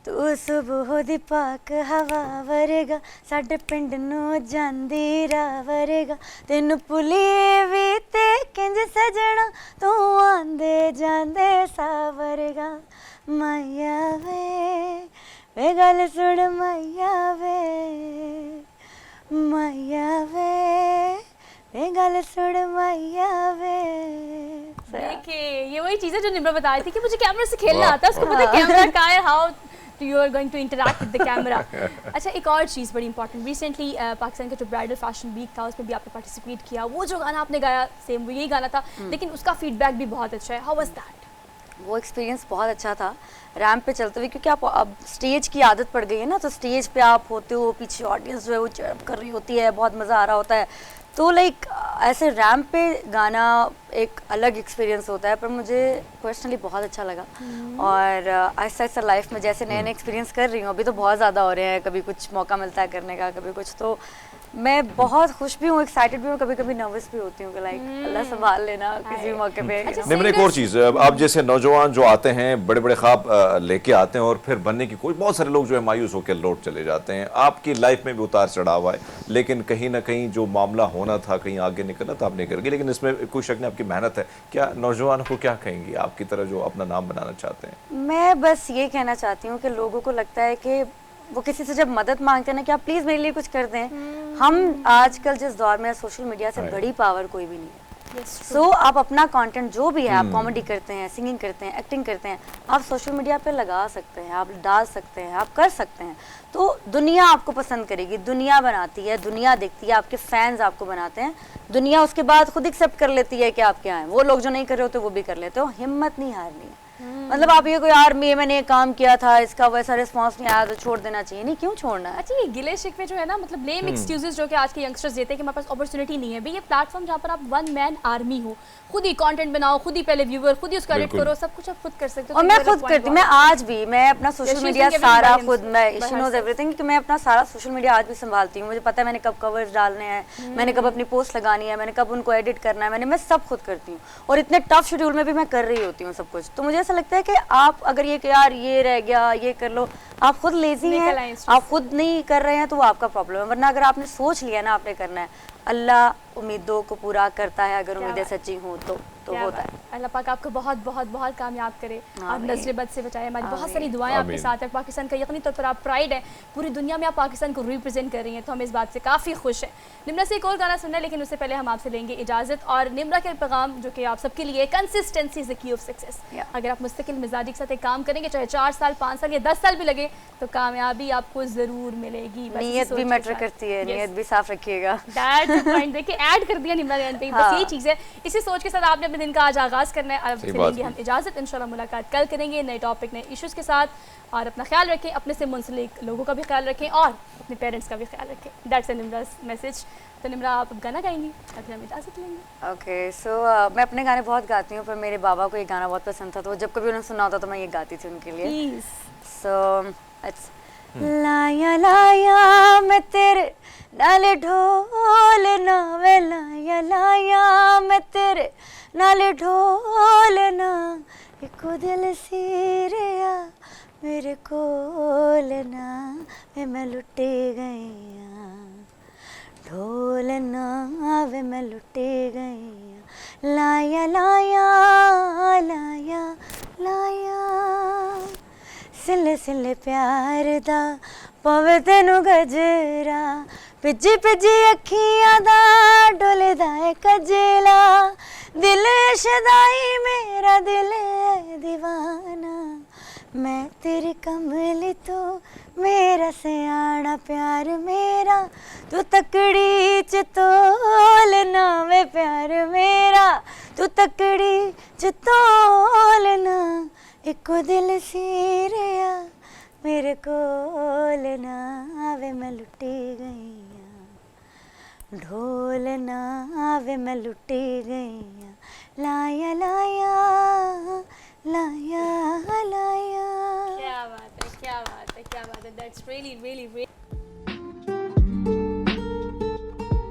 तू सुबह दी पाक हवा वरेगा, साडे पिंड नूं जांदी राह वरेगा, तेनू पुली भी ते किंज सजना, तू आंदे जांदे सावरेगा। माया वे गल सुन माया वे गल सुन माया वे। देखिए, ये वही चीज़ है जो निम्रा बता रही थी कि मुझे कैमरा से खेलना आता है, उसको पता है कैमरा का है, how you are going to interact with the camera. अच्छा, एक और चीज़ बड़ी इंपॉर्टेंट, रिसेंटली पाकिस्तान का जो ब्राइडल फैशन वीक था उसमें भी आपने पार्टिसिपेट किया, वो जो गाना आपने गाया सेम वो यही गाना था, लेकिन उसका फीडबैक भी बहुत अच्छा है। How was that? वो एक्सपीरियंस बहुत अच्छा था रैंप पे चलते हुए, क्योंकि आप अब स्टेज की आदत पड़ गई है ना, तो स्टेज पे आप होते हो, पीछे ऑडियंस जो है वो चर्प कर रही होती है, बहुत मज़ा आ रहा होता है, तो लाइक ऐसे रैंप पे गाना एक अलग एक्सपीरियंस होता है। पर मुझे पर्सनली बहुत अच्छा लगा, और आहिस्ता आहिस्ता लाइफ में जैसे नए नए एक्सपीरियंस कर रही हूँ, अभी तो बहुत ज़्यादा हो रहे हैं, कभी कुछ मौका मिलता है करने का, कभी कुछ, तो मैं बहुत खुश भी हूँ, एक्साइटेड भी हूँ, कभी कभी नर्वस भी होती हूँ कि लाइक अल्लाह संभाल लेना किसी भी मौके पे। निम्रा, एक और चीज़, आप जैसे नौजवान जो आते हैं, बड़े बड़े ख्वाब लेके आते हैं और फिर बनने की कोई, बहुत सारे लोग जो है मायूस होकर लौट चले जाते हैं। आपकी लाइफ में भी उतार चढ़ाव है, लेकिन कहीं ना कहीं जो मामला होना था, कहीं आगे निकलना था, आप नहीं कर गए, लेकिन इसमें कोई शक नहीं आपकी मेहनत है। क्या नौजवानों को क्या कहेंगी आपकी तरह जो अपना नाम बनाना चाहते हैं? मैं बस ये कहना चाहती हूँ कि लोगों को लगता है कि वो किसी से जब मदद मांगते हैं ना कि आप प्लीज़ मेरे लिए कुछ कर दें, हम आजकल जिस दौर में सोशल मीडिया से बड़ी पावर कोई भी नहीं है। सो आप अपना कंटेंट जो भी है, आप कॉमेडी करते हैं, सिंगिंग करते हैं, एक्टिंग करते हैं, आप सोशल मीडिया पे लगा सकते हैं, आप डाल सकते हैं, आप कर सकते हैं, तो दुनिया आपको पसंद करेगी। दुनिया बनाती है, दुनिया देखती है, आपके फैंस आपको बनाते हैं, दुनिया उसके बाद खुद एक्सेप्ट कर लेती है कि आप क्या हैं। वो लोग जो नहीं कर रहे होते वो भी कर लेते हो, हिम्मत नहीं हारनी है। मतलब आप ये कोई यार मैंने ये काम किया था, इसका वैसा रिस्पांस नहीं आया तो छोड़ देना चाहिए, नहीं, क्यों छोड़ना है? अच्छा, ये गिले शिकवे जो है ना, मतलब लेम एक्सक्यूजेस जो कि आज के यंगस्टर्स देते हैं कि हमारे पास अपॉर्चुनिटी नहीं है, भाई ये प्लेटफॉर्म जहाँ पर आप वन मैन आर्मी हो, खुद ही कंटेंट बनाओ, खुद ही पहले व्यूअर, खुद ही उसका एडिट करो, सब कुछ आप खुद कर सकते हो। और मैं खुद करती हूँ, मैं आज भी, मैं अपना सोशल मीडिया सारा खुद, मैं शी नोज एवरीथिंग कि मैं अपना सारा सोशल मीडिया आज भी संभालती हूँ। मुझे पता है मैंने कब कवर्स डालने हैं, मैंने कब अपनी पोस्ट लगानी है, मैंने कब उनको एडिट करना है, मैं सब खुद करती हूँ, और इतने टफ शेड्यूल में भी मैं कर रही होती हूँ सब कुछ। तो मुझे ऐसा लगता है कि आप अगर ये कि यार ये रह गया, ये कर लो, आप खुद लेजी हैं, आप खुद नहीं कर रहे हैं तो वो आपका प्रॉब्लम है। वरना अगर आपने सोच लिया ना आपने करना है, अल्लाह उम्मीदों को पूरा करता है, अगर क्या उम्मीदें बात। सच्ची हों तो क्या होता बात। है। अल्लाह पाक आपको बहुत बहुत बहुत कामयाब करे, आप आमीन। नस्ल बद से बचाए, हमारी बहुत आमीन। सारी दुआएं आपके आमीन। साथ है। पाकिस्तान का यकीनी तौर पर आप प्राइड है, पूरी दुनिया में आप पाकिस्तान को रिप्रेजेंट कर रही हैं, तो हम इस बात से काफ़ी खुश हैं। निम्रा से एक और गाना सुनना है, लेकिन उससे पहले हम आपसे लेंगे इजाज़त। और निम्रा के पैगाम जो कि आप सबके लिए, consistency is the key of success. Yeah. अगर आप मुस्तकिल मिजाजी के साथ एक काम करेंगे, चाहे 4 साल 5 साल या 10 साल भी लगे, तो कामयाबी आपको ज़रूर मिलेगी। बस इसी नीयत सोच भी के मैटर साथ। करती है, Yes. नीयत भी साफ रखिएगा। That's the point। देखिए ऐड कर दिया निम्रा ने पे, बस हाँ। यही चीज़ है। इसी सोच के साथ आपने अपने दिन का आज आगाज़ करना है। अब सही से बात लेंगे है। हम इजाज़त, इंशाल्लाह मुलाकात कल करेंगे नए टॉपिक, नए इश्यूज़ के साथ। और अपना ख्याल रखें, अपने से मुंसलिक लोगों का भी ख्याल रखें और अपने पेरेंट्स का भी ख्याल रखें। That's Nimra's message. तो निम्रा आप अब गाना गाएंगी, अभी हम इजाज़त लेंगे। ओके सो मैं अपने गाने बहुत गाती हूँ, पर मेरे बाबा को ये गाना बहुत पसंद था, तो जब कभी उन्हें सुना होता तो मैं ये गाती थी उनके लिए। प्लीज़। सो इट्स लाया लाया मैं तेरे नाल ढोल ना, वे लाया लाया मैं तेरे नाल ढोल ना, इको दिल सीरिया मेरे कोल ना, वे मैं लुटे गई ढोल ना, वे मैं लुटे गई लाया लाया लाया लाया, सिले सिले प्यार दा पवे तेनू गजरा, पिजी पिजी अखियां दा डोलदा है कजला, दिल शदाई मेरा दिल है दीवाना, मैं तेरी कमली तो मेरा सियाना प्यार मेरा, तू तकड़ी च तोल ना, वे प्यार मेरा तू तकड़ी च तोल ना, इको दिल सीरिया मेरे कोल ना, वे मैं लुटी गई ढोल ना, वे मैं लुटी गई लाया लाया लाया लाया। क्या बात है, क्या बात है, क्या बात है। That's really really